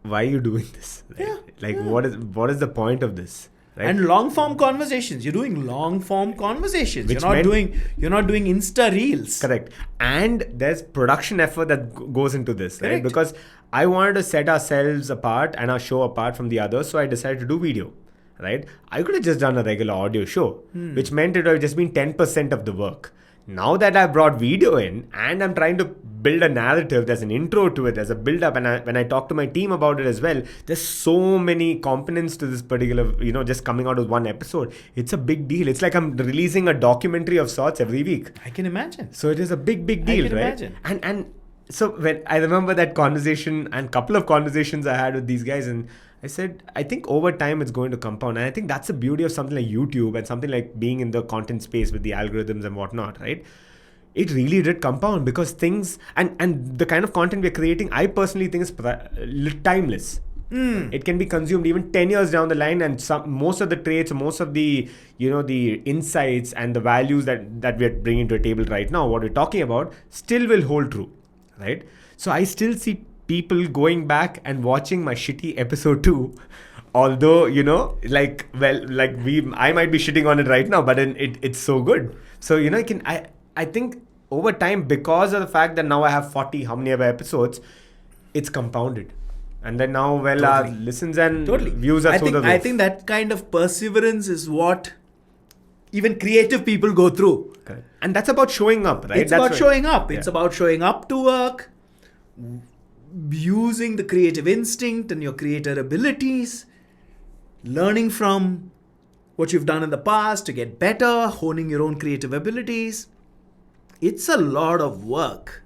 why are you doing this? Right? What is the point of this? Right? And long form conversations. You're doing long form conversations. You're not doing Insta reels. Correct. And there's production effort that goes into this, right? Because I wanted to set ourselves apart and our show apart from the others, so I decided to do video. Right? I could have just done a regular audio show, which meant it would have just been 10% of the work. Now that I brought video in and I'm trying to build a narrative, there's an intro to it, there's a build up, and when I talk to my team about it as well, there's so many components to this particular, just coming out with 1 episode. It's a big deal. It's like I'm releasing a documentary of sorts every week. I can imagine. So it is a big deal, right? Imagine. And so when I remember that conversation and couple of conversations I had with these guys, and I said, I think over time it's going to compound. And I think that's the beauty of something like YouTube and something like being in the content space with the algorithms and whatnot, right? It really did compound because things and the kind of content we're creating, I personally think is timeless. It can be consumed even 10 years down the line, and most of the traits, most of the the insights and the values that we're bringing to a table right now, what we're talking about, still will hold true, right? So I still see people going back and watching my shitty episode 2, although I might be shitting on it right now, but it's so good. So I think over time, because of the fact that now I have 40 how many ever episodes, it's compounded. And then now, our listens and views are through the roof. I think that kind of perseverance is what even creative people go through. Correct. And that's about showing up, right? It's about showing up. It's about showing up to work, using the creative instinct and your creator abilities, learning from what you've done in the past to get better, honing your own creative abilities. It's a lot of work.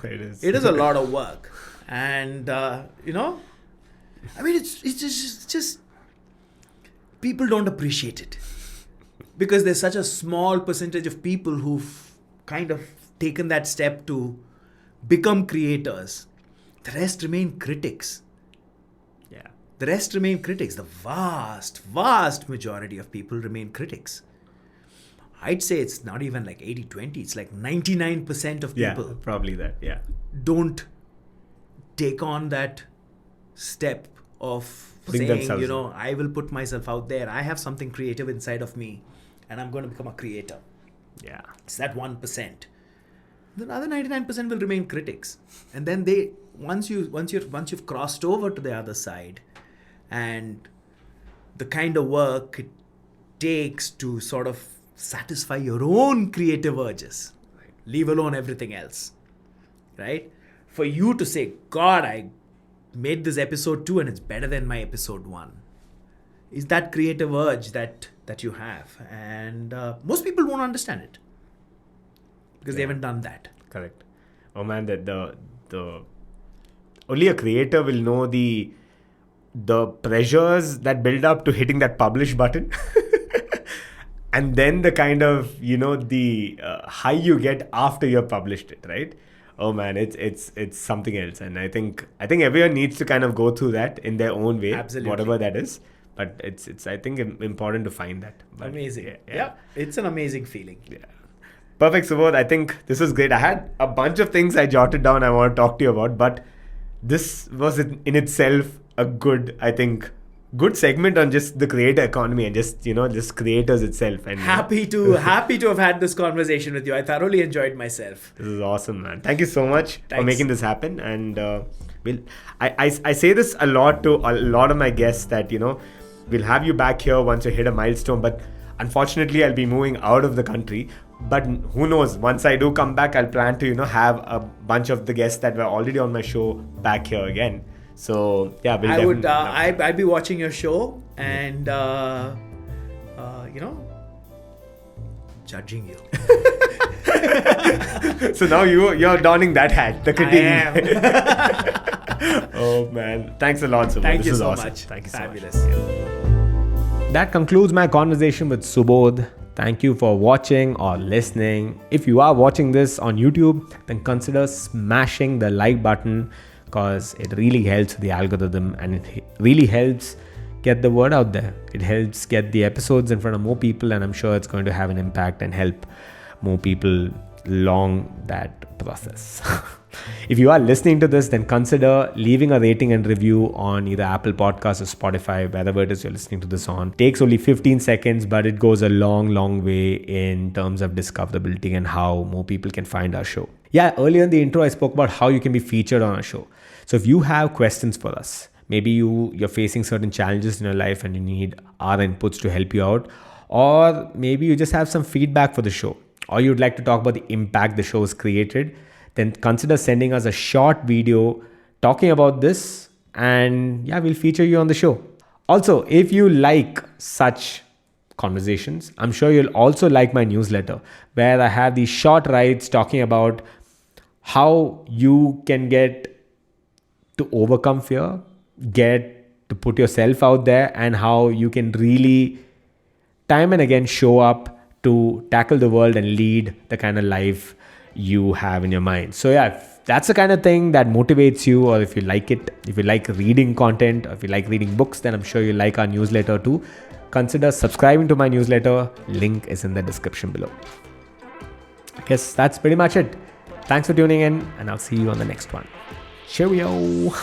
It is. It is a lot of work. And, it's just people don't appreciate it. Because there's such a small percentage of people who've kind of taken that step to become creators. The rest remain critics. Yeah. The rest remain critics. The vast majority of people remain critics. I'd say it's not even like 80-20. It's like 99% of people. Yeah, probably that. Yeah. Don't take on that step of Bring saying, themselves I will put myself out there. I have something creative inside of me and I'm going to become a creator. Yeah. It's that 1%. The other 99% will remain critics. And then once you've crossed over to the other side, and the kind of work it takes to sort of satisfy your own creative urges, leave alone everything else, right? For you to say, God, I made this episode 2 and it's better than my episode 1, is that creative urge that you have. And most people won't understand it because they haven't done that. Correct. Oh man, the only a creator will know the pressures that build up to hitting that publish button. And then the kind of, the high you get after you've published it, right? Oh man, it's something else. And I think everyone needs to kind of go through that in their own way. Absolutely. Whatever that is. But it's I think important to find that. But amazing. Yeah. It's an amazing feeling. Yeah. Perfect, Subodh. I think this was great. I had a bunch of things I jotted down I want to talk to you about, but this was in itself a good segment on just the creator economy and just creators itself. And happy to have had this conversation with you. I thoroughly enjoyed myself. This is awesome, man. Thank you so much for making this happen. And I say this a lot to a lot of my guests that we'll have you back here once you hit a milestone, but unfortunately I'll be moving out of the country. But who knows, once I do come back, I'll plan to have a bunch of the guests that were already on my show back here again. So yeah, I'd be watching your show and judging you. So now you're donning that hat, the critique. I am. Oh man, thanks a lot, Subodh. Thank you so awesome. much. Thank you so Fabulous. much. That concludes my conversation with Subodh. Thank you for watching or listening. If you are watching this on YouTube, then consider smashing the like button because it really helps the algorithm and it really helps get the word out there. It helps get the episodes in front of more people, and I'm sure it's going to have an impact and help more people along that process. If you are listening to this, then consider leaving a rating and review on either Apple Podcasts or Spotify, wherever it is you're listening to this on. It takes only 15 seconds, but it goes a long, long way in terms of discoverability and how more people can find our show. Yeah, earlier in the intro, I spoke about how you can be featured on our show. So if you have questions for us, maybe you're facing certain challenges in your life and you need our inputs to help you out, or maybe you just have some feedback for the show, or you'd like to talk about the impact the show has created, then consider sending us a short video talking about this, and yeah, we'll feature you on the show. Also, if you like such conversations, I'm sure you'll also like my newsletter, where I have these short rides talking about how you can get to overcome fear, get to put yourself out there, and how you can really time and again show up to tackle the world and lead the kind of life you have in your mind. So yeah, if that's the kind of thing that motivates you, or if you like it, if you like reading content, or if you like reading books, then I'm sure you like our newsletter too. Consider subscribing to my newsletter. Link is in the description below. I guess that's pretty much it. Thanks for tuning in, and I'll see you on the next one. Cheerio.